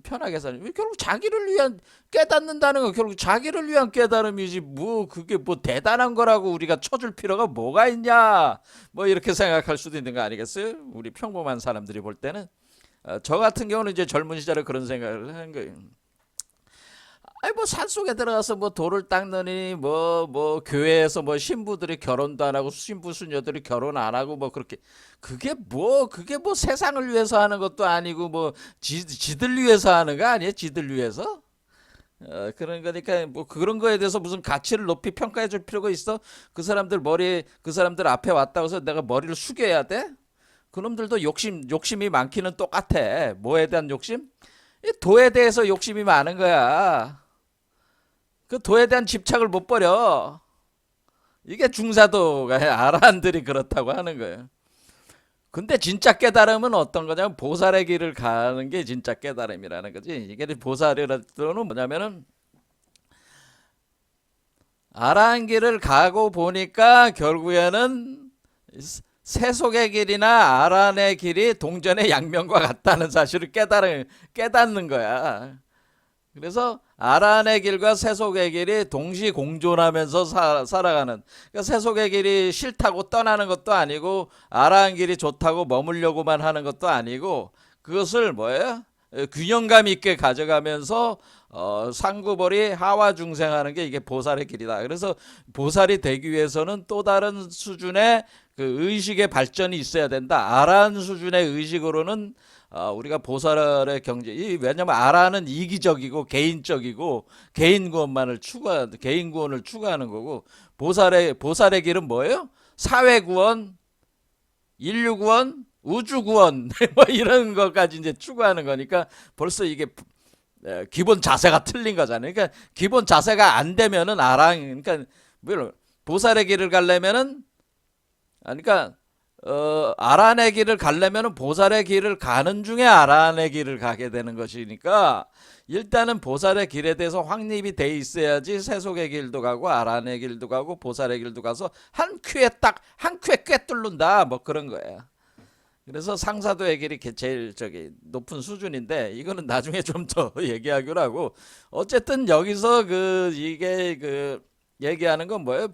편하게 사는. 결국 자기를 위한 깨닫는다는 거 결국 자기를 위한 깨달음이지 뭐 그게 뭐 대단한 거라고 우리가 쳐줄 필요가 뭐가 있냐 뭐 이렇게 생각할 수도 있는 거 아니겠어요? 우리 평범한 사람들이 볼 때는. 저 같은 경우는 이제 젊은 시절에 그런 생각을 한 거예요. 아니 뭐 산속에 들어가서 뭐 돌을 닦느니 뭐 교회에서 뭐 신부들이 결혼도 안 하고 신부 수녀들이 결혼 안 하고 뭐 그렇게 그게 뭐 세상을 위해서 하는 것도 아니고 뭐 지들 위해서 하는 거 아니에요? 지들 위해서? 그런 거니까 뭐 그런 거에 대해서 무슨 가치를 높이 평가해 줄 필요가 있어? 그 사람들 앞에 왔다고 해서 내가 머리를 숙여야 돼? 그놈들도 욕심이 많기는 똑같아. 뭐에 대한 욕심? 이 도에 대해서 욕심이 많은 거야. 그 도에 대한 집착을 못 버려. 이게 중사도가 아라한들이 그렇다고 하는 거예요. 근데 진짜 깨달음은 어떤 거냐면 보살의 길을 가는 게 진짜 깨달음이라는 거지. 이게 보살이라는 뭐냐면은 아라한 길을 가고 보니까 결국에는 세속의 길이나 아란의 길이 동전의 양면과 같다는 사실을 깨닫는 거야. 그래서 아란의 길과 세속의 길이 동시 공존하면서 살아가는. 그러니까 세속의 길이 싫다고 떠나는 것도 아니고 아란 길이 좋다고 머물려고만 하는 것도 아니고 그것을 뭐예요? 균형감 있게 가져가면서 상구벌이 하와 중생하는 게 이게 보살의 길이다. 그래서 보살이 되기 위해서는 또 다른 수준의 그 의식의 발전이 있어야 된다. 아란 수준의 의식으로는 우리가 보살의 경제, 왜냐면 아라는 이기적이고 개인적이고 개인 구원을 추구하는 거고 보살의 길은 뭐예요? 사회 구원, 인류 구원, 우주 구원 뭐 이런 것까지 이제 추구하는 거니까 벌써 이게 기본 자세가 틀린 거잖아요. 그러니까 기본 자세가 안 되면은 그러니까 뭐 보살의 길을 가려면은 그러니까 아란의 길을 가려면은 보살의 길을 가는 중에 아란의 길을 가게 되는 것이니까 일단은 보살의 길에 대해서 확립이 돼 있어야지 세속의 길도 가고 아란의 길도 가고 보살의 길도 가서 한 큐에 꿰뚫는다 뭐 그런 거야. 그래서 상사도의 길이 제일 저기 높은 수준인데 이거는 나중에 좀 더 얘기하기로 하고 어쨌든 여기서 이게 얘기하는 건 뭐예요?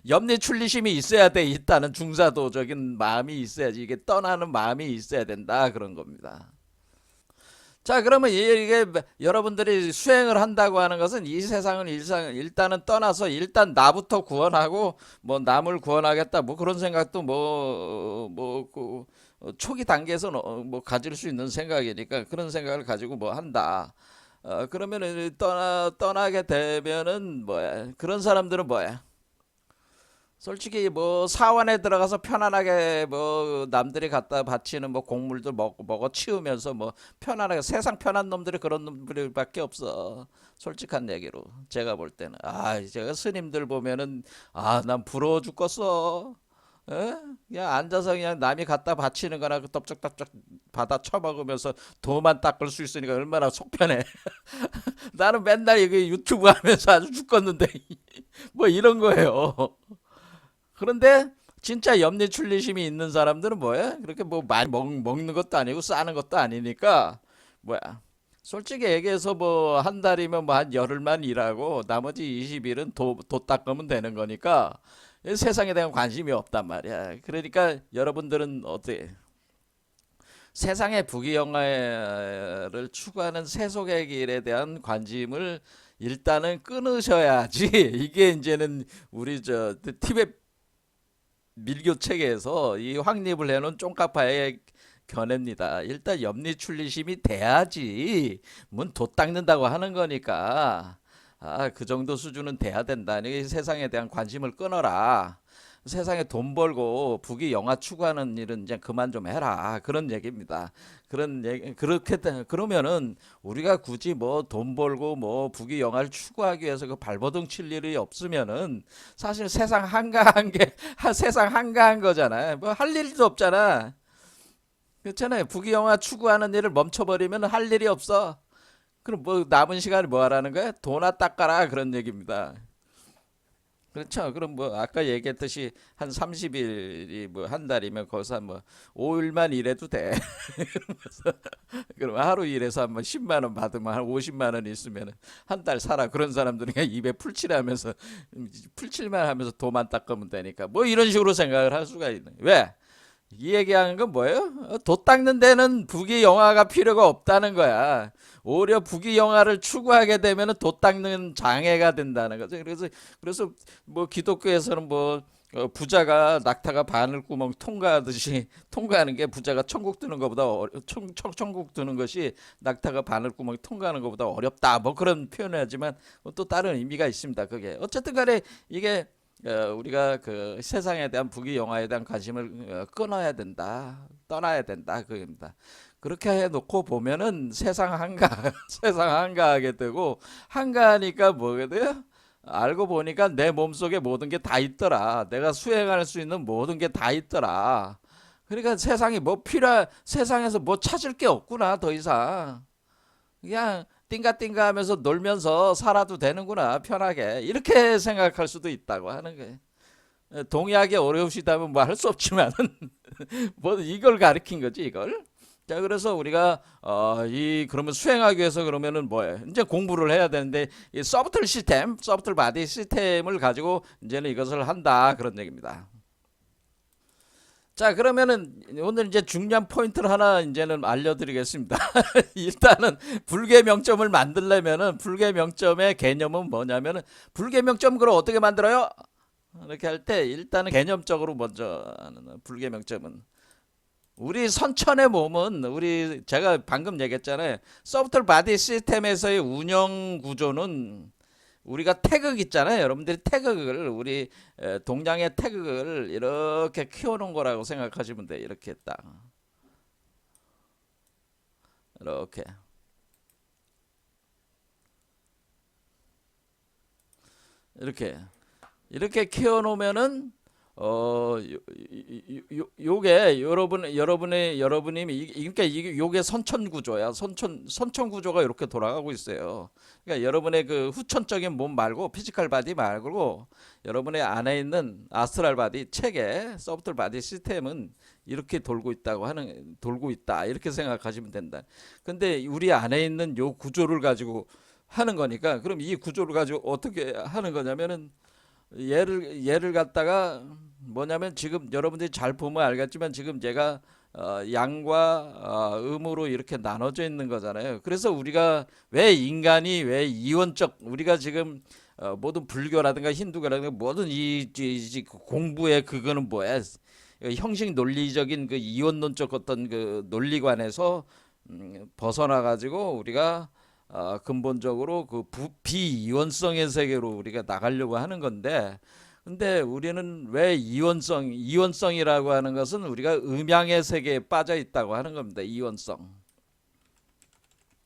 염리 출리심이 있어야 돼. 있다는 중사도적인 마음이 있어야지 이게 떠나는 마음이 있어야 된다 그런 겁니다. 자, 그러면 이게 여러분들이 수행을 한다고 하는 것은 이 세상을 일단은 떠나서 일단 나부터 구원하고 뭐 남을 구원하겠다 뭐 그런 생각도 초기 단계에서 뭐 가질 수 있는 생각이니까 그런 생각을 가지고 뭐 한다. 그러면은 떠나게 되면은 뭐야? 그런 사람들은 뭐야? 솔직히 뭐 사원에 들어가서 편안하게 뭐 남들이 갖다 바치는 뭐 곡물들 먹어 치우면서 뭐 편안하게 세상 편한 놈들이 그런 놈들밖에 없어. 솔직한 얘기로 제가 볼 때는 제가 스님들 보면은 난 부러워 죽겠어. 에? 그냥 앉아서 그냥 남이 갖다 바치는 거나 그 떡적떡적 받아 처먹으면서 도만 닦을 수 있으니까 얼마나 속 편해. 나는 맨날 이게 유튜브 하면서 아주 죽겠는데 뭐 이런 거예요. 그런데 진짜 염리출리심이 있는 사람들은 뭐야? 그렇게 뭐 많이 먹는 것도 아니고 싸는 것도 아니니까 뭐야? 솔직히 얘기해서 뭐 한 달이면 뭐 한 열흘만 일하고 나머지 20일은 도 닦으면 되는 거니까 세상에 대한 관심이 없단 말이야. 그러니까 여러분들은 어때? 세상의 부귀영화를 추구하는 세속의 길에 대한 관심을 일단은 끊으셔야지. 이게 이제는 우리 티베트 밀교 체계에서 이 확립을 해놓은 쫑카파의 견해입니다. 일단 염리출리심이 돼야지 문 닦는다고 하는 거니까 그 정도 수준은 돼야 된다. 이 세상에 대한 관심을 끊어라. 세상에 돈 벌고 부귀 영화 추구하는 일은 이제 그만 좀 해라. 그런 얘기입니다. 그러면은 우리가 굳이 뭐 돈 벌고 뭐 부귀 영화를 추구하기 위해서 그 발버둥 칠 일이 없으면은 사실 세상 한가한 거잖아요. 뭐 할 일도 없잖아. 그렇잖아요. 부귀 영화 추구하는 일을 멈춰버리면 할 일이 없어. 그럼 뭐 남은 시간에 뭐 하라는 거야? 돈아 닦아라 그런 얘기입니다. 그렇죠. 그럼 뭐 아까 얘기했듯이 한 30일이 뭐 한 달이면 거기서 한뭐 5일만 일해도 돼. 그러면서 그럼 하루 일해서 한번 10만 원 받으면 한 50만 원 있으면 한 달 살아. 그런 사람들은 그냥 입에 풀칠하면서 풀칠만 하면서 도만 닦으면 되니까 뭐 이런 식으로 생각을 할 수가 있는. 왜? 이 얘기하는 건 뭐예요? 돛 닦는 데는 부귀 영화가 필요가 없다는 거야. 오히려 부귀 영화를 추구하게 되면은 돛 닦는 장애가 된다는 거죠. 그래서 뭐 기독교에서는 뭐 부자가 낙타가 바늘구멍 통과하듯이 통과하는 게 부자가 천국 드는 것보다 천국 드는 것이 낙타가 바늘구멍 통과하는 것보다 어렵다. 뭐 그런 표현을 하지만 또 다른 의미가 있습니다. 그게 어쨌든 간에 이게 우리가 그 세상에 대한 부귀영화에 대한 관심을 끊어야 된다. 떠나야 된다. 그겁니다. 그렇게 해놓고 보면은 세상 한가 세상 한가하게 되고 한가하니까 뭐게 돼요? 알고 보니까 내 몸속에 모든 게 다 있더라. 내가 수행할 수 있는 모든 게 다 있더라. 그러니까 세상이 뭐 세상에서 뭐 찾을 게 없구나, 더 이상. 그냥 띵가띵가 하면서 놀면서 살아도 되는구나, 편하게. 이렇게 생각할 수도 있다고 하는 거예요. 동의하기 어려우시다면 뭐 할 수 없지만은, 뭐 이걸 가리킨 거지, 이걸. 자, 그래서 우리가 그러면 수행하기 위해서 그러면은 뭐예요? 이제 공부를 해야 되는데 이 소프트 바디 시스템을 가지고 이제는 이것을 한다 그런 얘기입니다. 자, 그러면은 오늘 이제 중요한 포인트를 하나 이제는 알려드리겠습니다. 일단은 불교 명점을 만들려면은 불교 명점의 개념은 뭐냐면은 불교 명점 그걸 어떻게 만들어요? 이렇게 할 때 일단은 개념적으로 먼저 하는 불교 명점은 우리 선천의 몸은 우리 제가 방금 얘기했잖아요. 소프트 바디 시스템에서의 운영 구조는 우리가 태극 있잖아요. 여러분들이 태극을 우리 동양의 태극을 이렇게 키워놓은 거라고 생각하시면 돼요. 이렇게 딱 이렇게 이렇게 이렇게 키워놓으면은 요게 여러분이 그러니까 이게 요게 선천 구조야. 선천 구조가 이렇게 돌아가고 있어요. 그러니까 여러분의 그 후천적인 몸 말고 피지컬 바디 말고 여러분의 안에 있는 아스트랄 바디 체계, 소프트 바디 시스템은 이렇게 돌고 있다. 이렇게 생각하시면 된다. 근데 우리 안에 있는 요 구조를 가지고 하는 거니까 그럼 이 구조를 가지고 어떻게 하는 거냐면은 예를 갖다가 뭐냐면 지금 여러분들이 잘 보면 알겠지만 지금 제가 양과 음으로 이렇게 나눠져 있는 거잖아요. 그래서 우리가 왜 인간이 왜 이원적 우리가 지금 모든 불교라든가 힌두교라든가 모든 이 공부의 그거는 뭐야? 형식 논리적인 그 이원론적 어떤 그 논리관에서 벗어나 가지고 우리가 근본적으로 그 비이원성의 세계로 우리가 나가려고 하는 건데 근데 우리는 왜 이원성이라고 하는 것은 우리가 음양의 세계에 빠져 있다고 하는 겁니다. 이원성.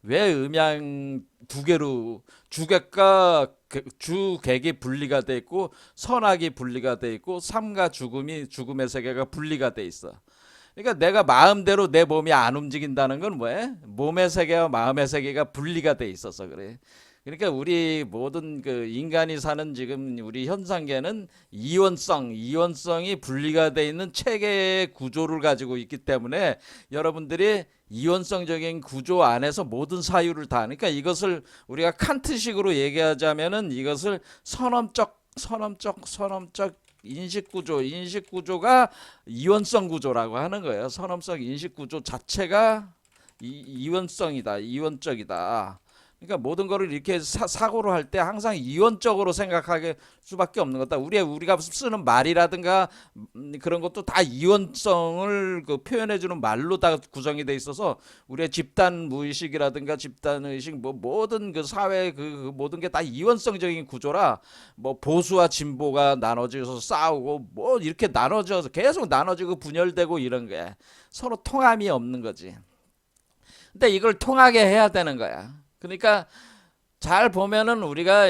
왜 음양 두 개로 주객과 주객이 분리가 돼 있고 선악이 분리가 돼 있고 삶과 죽음의 세계가 분리가 돼 있어. 그러니까 내가 마음대로 내 몸이 안 움직인다는 건 뭐예요? 몸의 세계와 마음의 세계가 분리가 돼 있어서 그래. 그러니까 우리 모든 그 인간이 사는 지금 우리 현상계는 이원성이 분리가 돼 있는 체계의 구조를 가지고 있기 때문에 여러분들이 이원성적인 구조 안에서 모든 사유를 다 그러니까 이것을 우리가 칸트식으로 얘기하자면은 이것을 선험적 인식 구조가 이원성 구조라고 하는 거예요. 선험성 인식 구조 자체가 이원성이다. 이원적이다. 그러니까 모든 거를 이렇게 사고를 할 때 항상 이원적으로 생각하게 수밖에 없는 거다. 우리가 쓰는 말이라든가 그런 것도 다 이원성을 그 표현해주는 말로 다 구성이 돼 있어서 우리의 집단 무의식이라든가 집단 의식 뭐 모든 그 사회 그 모든 게 다 이원성적인 구조라 뭐 보수와 진보가 나눠져서 싸우고 뭐 이렇게 나눠져서 계속 나눠지고 분열되고 이런 게 서로 통함이 없는 거지. 근데 이걸 통하게 해야 되는 거야. 그러니까 잘 보면은 우리가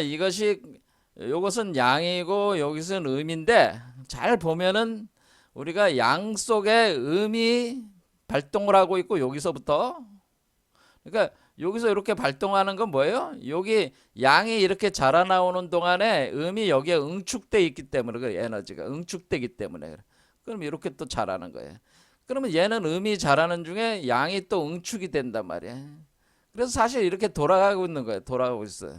요것은 양이고 여기서는 음인데 잘 보면은 우리가 양 속에 음이 발동을 하고 있고 여기서부터 그러니까 여기서 이렇게 발동하는 건 뭐예요? 여기 양이 이렇게 자라나오는 동안에 음이 여기에 응축돼 있기 때문에 그 에너지가 응축되기 때문에 그럼 이렇게 또 자라는 거예요. 그러면 얘는 음이 자라는 중에 양이 또 응축이 된단 말이에요. 그래서 사실 이렇게 돌아가고 있는 거예요. 돌아가고 있어요.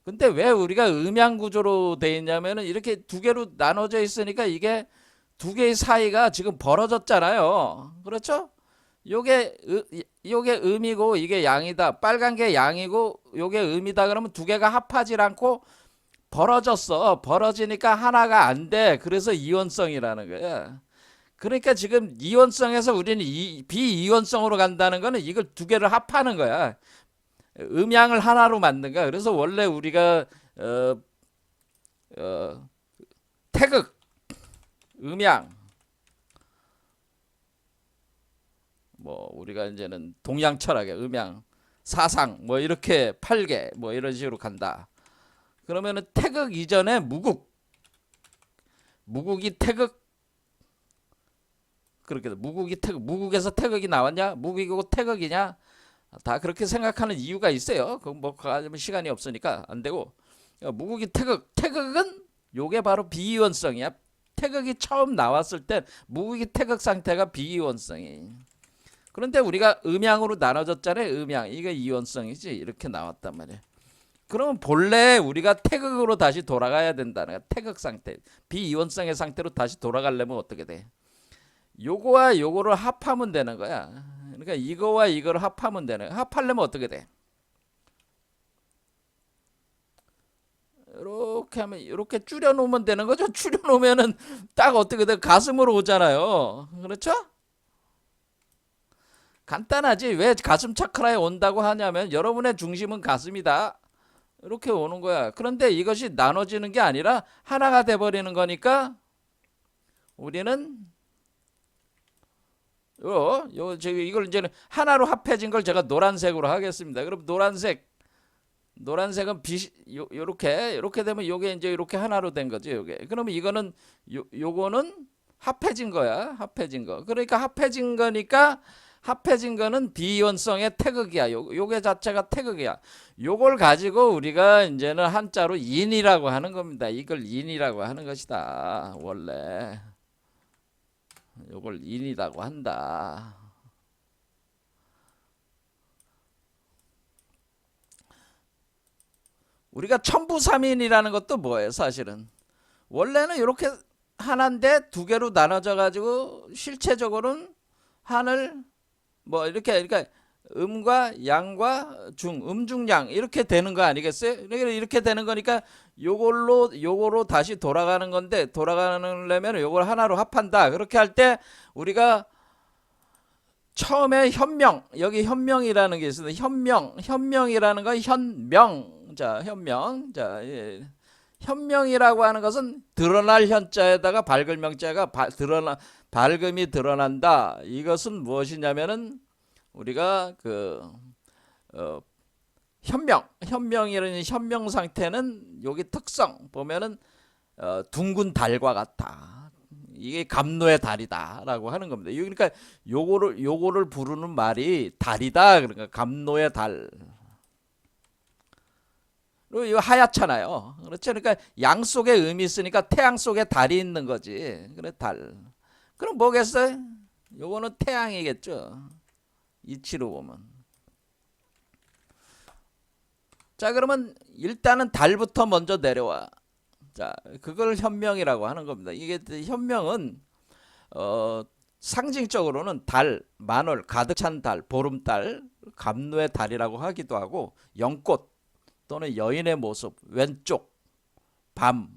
근데 왜 우리가 음양 구조로 돼 있냐면은 이렇게 두 개로 나눠져 있으니까 이게 두 개의 사이가 지금 벌어졌잖아요. 그렇죠? 요게 음이고 이게 양이다. 빨간 게 양이고 요게 음이다. 그러면 두 개가 합하지 않고 벌어졌어. 벌어지니까 하나가 안 돼. 그래서 이원성이라는 거야. 그러니까 지금 이원성에서 우리는 비이원성으로 간다는 거는 이걸 두 개를 합하는 거야. 음양을 하나로 만든 거야. 그래서 원래 우리가 태극, 음양, 뭐 우리가 이제는 동양 철학의 음양, 사상 뭐 이렇게 8개 뭐 이런 식으로 간다. 그러면은 태극 이전에 무국, 무국이 태극, 그렇게 무국이 태극, 무국에서 태극이 나왔냐? 무국이고 태극이냐? 다 그렇게 생각하는 이유가 있어요. 그건 뭐 가지면 시간이 없으니까 안 되고, 무국이 태극, 태극은 요게 바로 비이원성이야. 태극이 처음 나왔을 때 무국이 태극 상태가 비이원성이. 그런데 우리가 음양으로 나눠졌잖아요. 음양, 이게 이원성이지. 이렇게 나왔단 말이에요. 그러면 본래 우리가 태극으로 다시 돌아가야 된다는 거야. 태극 상태, 비이원성의 상태로 다시 돌아가려면 어떻게 돼? 요거와 요거를 합하면 되는 거야. 그러니까 이거와 이거를 합하면 되는 거야. 합하려면 어떻게 돼? 이렇게 하면 이렇게 줄여 놓으면 되는 거죠. 줄여 놓으면은 딱 어떻게 돼? 가슴으로 오잖아요. 그렇죠? 간단하지. 왜 가슴 차크라에 온다고 하냐면 여러분의 중심은 가슴이다. 이렇게 오는 거야. 그런데 이것이 나눠지는 게 아니라 하나가 돼 버리는 거니까 우리는 이걸 이제는 하나로 합해진 걸 제가 노란색으로 하겠습니다. 그럼 노란색은 요렇게 되면 요게 이제 이렇게 하나로 된 거죠. 요게. 그러면 이거는 요거는 합해진 거야. 합해진 거. 그러니까 합해진 거니까 합해진 거는 비이원성의 태극이야. 요게 자체가 태극이야. 요걸 가지고 우리가 이제는 한자로 인이라고 하는 겁니다. 이걸 인이라고 하는 것이다. 원래. 요걸 인이라고 한다. 우리가 천부삼인이라는 것도 뭐예요? 사실은 원래는 이렇게 하나인데 두 개로 나눠져 가지고 실체적으로는 한을 뭐 이렇게 그러니까 음과 양과 중, 음중양 이렇게 되는 거 아니겠어요? 이렇게 되는 거니까 요거로 다시 돌아가는 건데, 돌아가려면 요걸 하나로 합한다. 그렇게 할 때 우리가 처음에 현명, 여기 현명이라는 게 있습니다. 현명이라는 건 현명. 자, 현명. 자, 예. 현명이라고 하는 것은 드러날 현자에다가 밝을 명자가 밝음이 드러난다. 이것은 무엇이냐면은 우리가 현명이라는 현명 상태는 여기 특성 보면은 둥근 달과 같다. 이게 감로의 달이다라고 하는 겁니다. 그러니까 요거를 부르는 말이 달이다. 그러니까 감로의 달. 그리고 이거 하얗잖아요. 그렇죠? 그러니까 양 속에 음이 있으니까 태양 속에 달이 있는 거지. 그래 달. 그럼 뭐겠어요? 요거는 태양이겠죠. 이치로 보면. 자, 그러면 일단은 달부터 먼저 내려와. 자, 그걸 현명이라고 하는 겁니다. 이게 현명은 상징적으로는 달, 만월, 가득 찬 달, 보름달, 감로의 달이라고 하기도 하고, 연꽃 또는 여인의 모습, 왼쪽, 밤,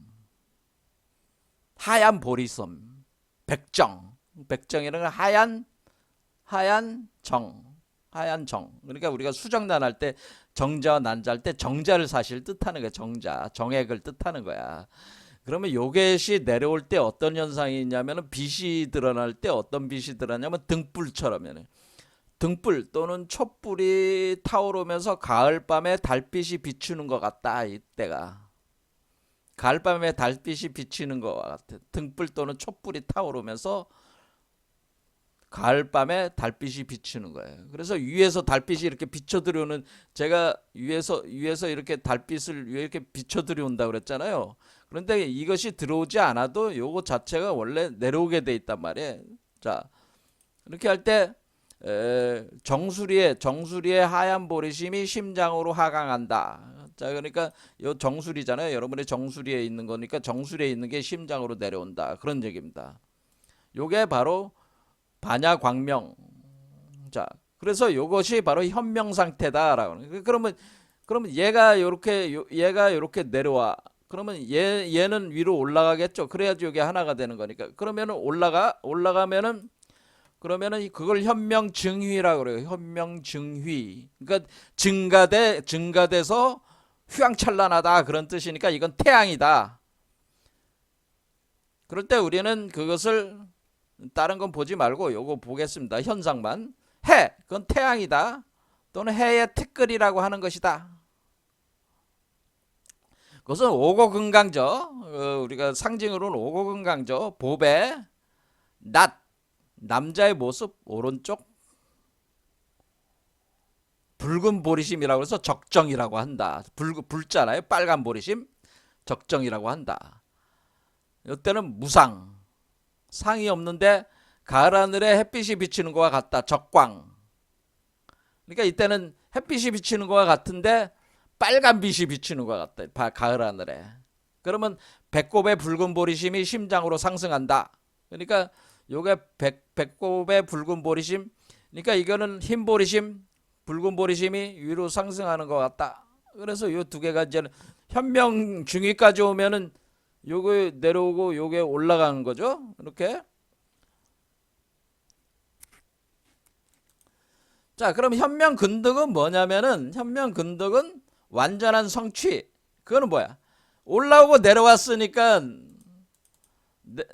하얀 보리섬, 백정이라는 건 하얀 정. 그러니까 우리가 수정난할 때 정자와 난자할 때 정자를 사실 뜻하는 거야. 정액을 뜻하는 거야. 그러면 요것이 내려올 때 어떤 현상이 있냐면은 빛이 드러날 때 어떤 빛이 드러나냐면 등불처럼 등불 또는 촛불이 타오르면서 가을밤에 달빛이 비추는 것 같다. 이때가 가을밤에 달빛이 비치는 것 같아. 등불 또는 촛불이 타오르면서 가을밤에 달빛이 비추는 거예요. 그래서 위에서 달빛이 이렇게 비쳐 들어오는, 제가 위에서 이렇게 달빛을 이렇게 비쳐 들어온다 그랬잖아요. 그런데 이것이 들어오지 않아도 요거 자체가 원래 내려오게 돼 있단 말이에요. 자, 이렇게 할 때 정수리의 하얀 보리심이 심장으로 하강한다. 자, 그러니까 요 정수리잖아요. 여러분의 정수리에 있는 거니까 정수리에 있는 게 심장으로 내려온다. 그런 얘기입니다. 요게 바로 반야광명. 자, 그래서 이것이 바로 현명 상태다라고. 그러면 얘가 요렇게 내려와. 그러면 얘는 위로 올라가겠죠. 그래야지 이게 하나가 되는 거니까. 그러면은 올라가면은 그러면은 그걸 현명증휘라고 그래요. 현명증휘. 그러니까 증가돼서 휘황찬란하다 그런 뜻이니까 이건 태양이다. 그럴 때 우리는 그것을 다른 건 보지 말고 요거 보겠습니다. 현상만. 그건 태양이다. 또는 해의 티끌이라고 하는 것이다. 그것은 오고금강저, 우리가 상징으로는 오고금강저, 보배, 낫, 남자의 모습, 오른쪽, 붉은 보리심이라고 해서 적정이라고 한다. 붉잖아요. 빨간 보리심, 적정이라고 한다. 이때는 무상, 상이 없는데 가을 하늘에 햇빛이 비치는 것과 같다. 적광. 그러니까 이때는 햇빛이 비치는 것과 같은데 빨간 빛이 비치는 것 같다. 가을 하늘에. 그러면 배꼽의 붉은 보리심이 심장으로 상승한다. 그러니까 요게 배꼽의 붉은 보리심. 그러니까 이거는 흰 보리심, 붉은 보리심이 위로 상승하는 것 같다. 그래서 요 두 개가 이제는 현명 중위까지 오면은 요게 내려오고 요게 올라가는 거죠. 이렇게. 자, 그럼 현명근덕은 뭐냐면은 현명근덕은 완전한 성취. 그거는 뭐야? 올라오고 내려왔으니까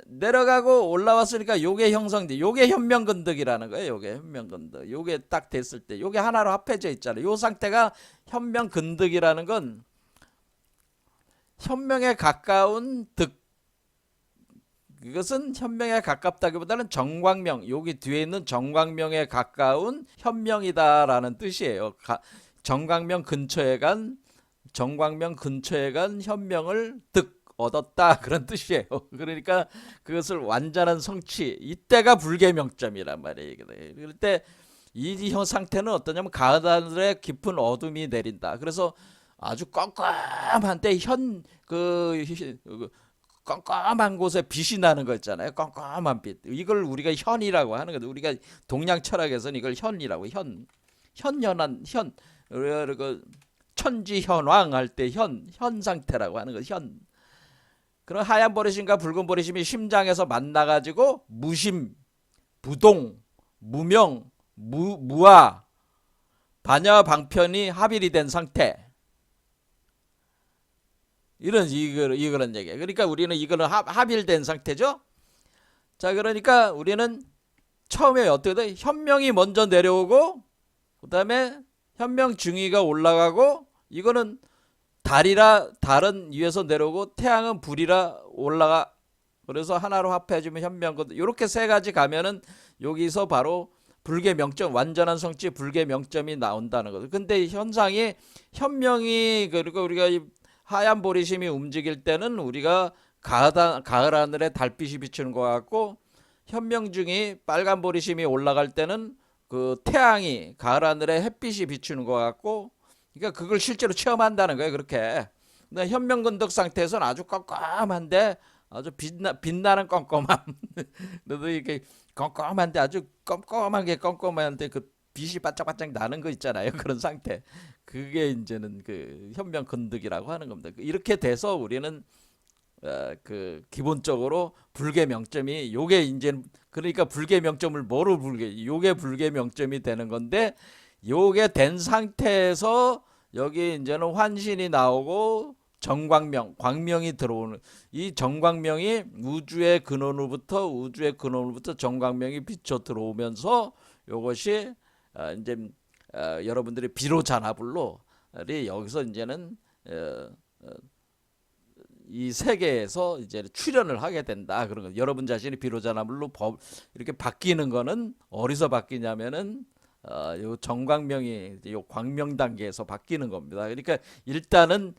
내려가고 올라왔으니까 요게 형성돼. 요게 현명근덕이라는 거예요. 요게 현명근덕. 요게 딱 됐을 때 요게 하나로 합해져 있잖아요. 요 상태가 현명근덕이라는 건 현명에 가까운 득. 이것은 현명에 가깝다기보다는 정광명, 여기 뒤에 있는 정광명에 가까운 현명이다라는 뜻이에요. 정광명 근처에 간 현명을 득 얻었다 그런 뜻이에요. 그러니까 그것을 완전한 성취, 이때가 불계명점이란 말이에요. 그럴 때 이 상태는 어떠냐면 가을 하늘에 깊은 어둠이 내린다. 그래서 아주 껌껌한 때 껌껌한 곳에 빛이 나는 거 있잖아요. 껌껌한 빛. 이걸 우리가 현이라고 하는 거죠. 우리가 동양 철학에서는 이걸 현이라고. 현현한 그 천지현황 할 때 현 상태라고 하는 거. 현. 그런 하얀 보리심과 붉은 보리심이 심장에서 만나가지고 무심, 부동, 무명, 무아, 반야 방편이 합일이 된 상태. 이거는 얘기예요. 그러니까 우리는 이거는 합일된 상태죠. 자, 그러니까 우리는 처음에 어떻게 돼? 현명이 먼저 내려오고 그다음에 현명 중위가 올라가고 이거는 달은 위에서 내려오고 태양은 불이라 올라가. 그래서 하나로 합해주면 현명거든. 이렇게 세 가지 가면은 여기서 바로 불계명점, 완전한 성취 불계명점이 나온다는 거죠. 근데 현상이 현명이 그리고 우리가 하얀 보리심이 움직일 때는 우리가 가을 하늘에 달빛이 비추는 것 같고 현명중이 빨간 보리심이 올라갈 때는 그 태양이 가을 하늘에 햇빛이 비추는 것 같고 그러니까 그걸 실제로 체험한다는 거예요. 그렇게. 근데 현명근덕 상태에서는 아주 껌껌한데 아주 빛나는 껌껌함. 너도 이렇게 껌껌한데 아주 껌껌한데 그 빛이 반짝반짝 나는 거 있잖아요. 그런 상태. 그게 이제는 그 현명근덕이라고 하는 겁니다. 이렇게 돼서 우리는 그 기본적으로 불계명점이 요게 이제 그러니까 불계명점을 뭐로 요게 불계명점이 되는 건데 요게 된 상태에서 여기 이제는 환신이 나오고 정광명, 광명이 들어오는 이 정광명이 우주의 근원으로부터 정광명이 비쳐 들어오면서 요것이 이제 여러분들이 비로자나불로 여기서 이제는 이 세계에서 이제 출현을 하게 된다. 그런 거. 여러분 자신이 비로자나불로 이렇게 바뀌는 거는 어디서 바뀌냐면은 요 정광명이 요 광명 단계에서 바뀌는 겁니다. 그러니까 일단은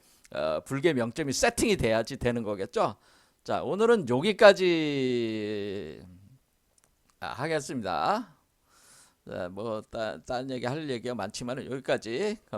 불계 명점이 세팅이 돼야지 되는 거겠죠. 자, 오늘은 여기까지 하겠습니다. 뭐 딴 얘기 할 얘기가 많지만 여기까지.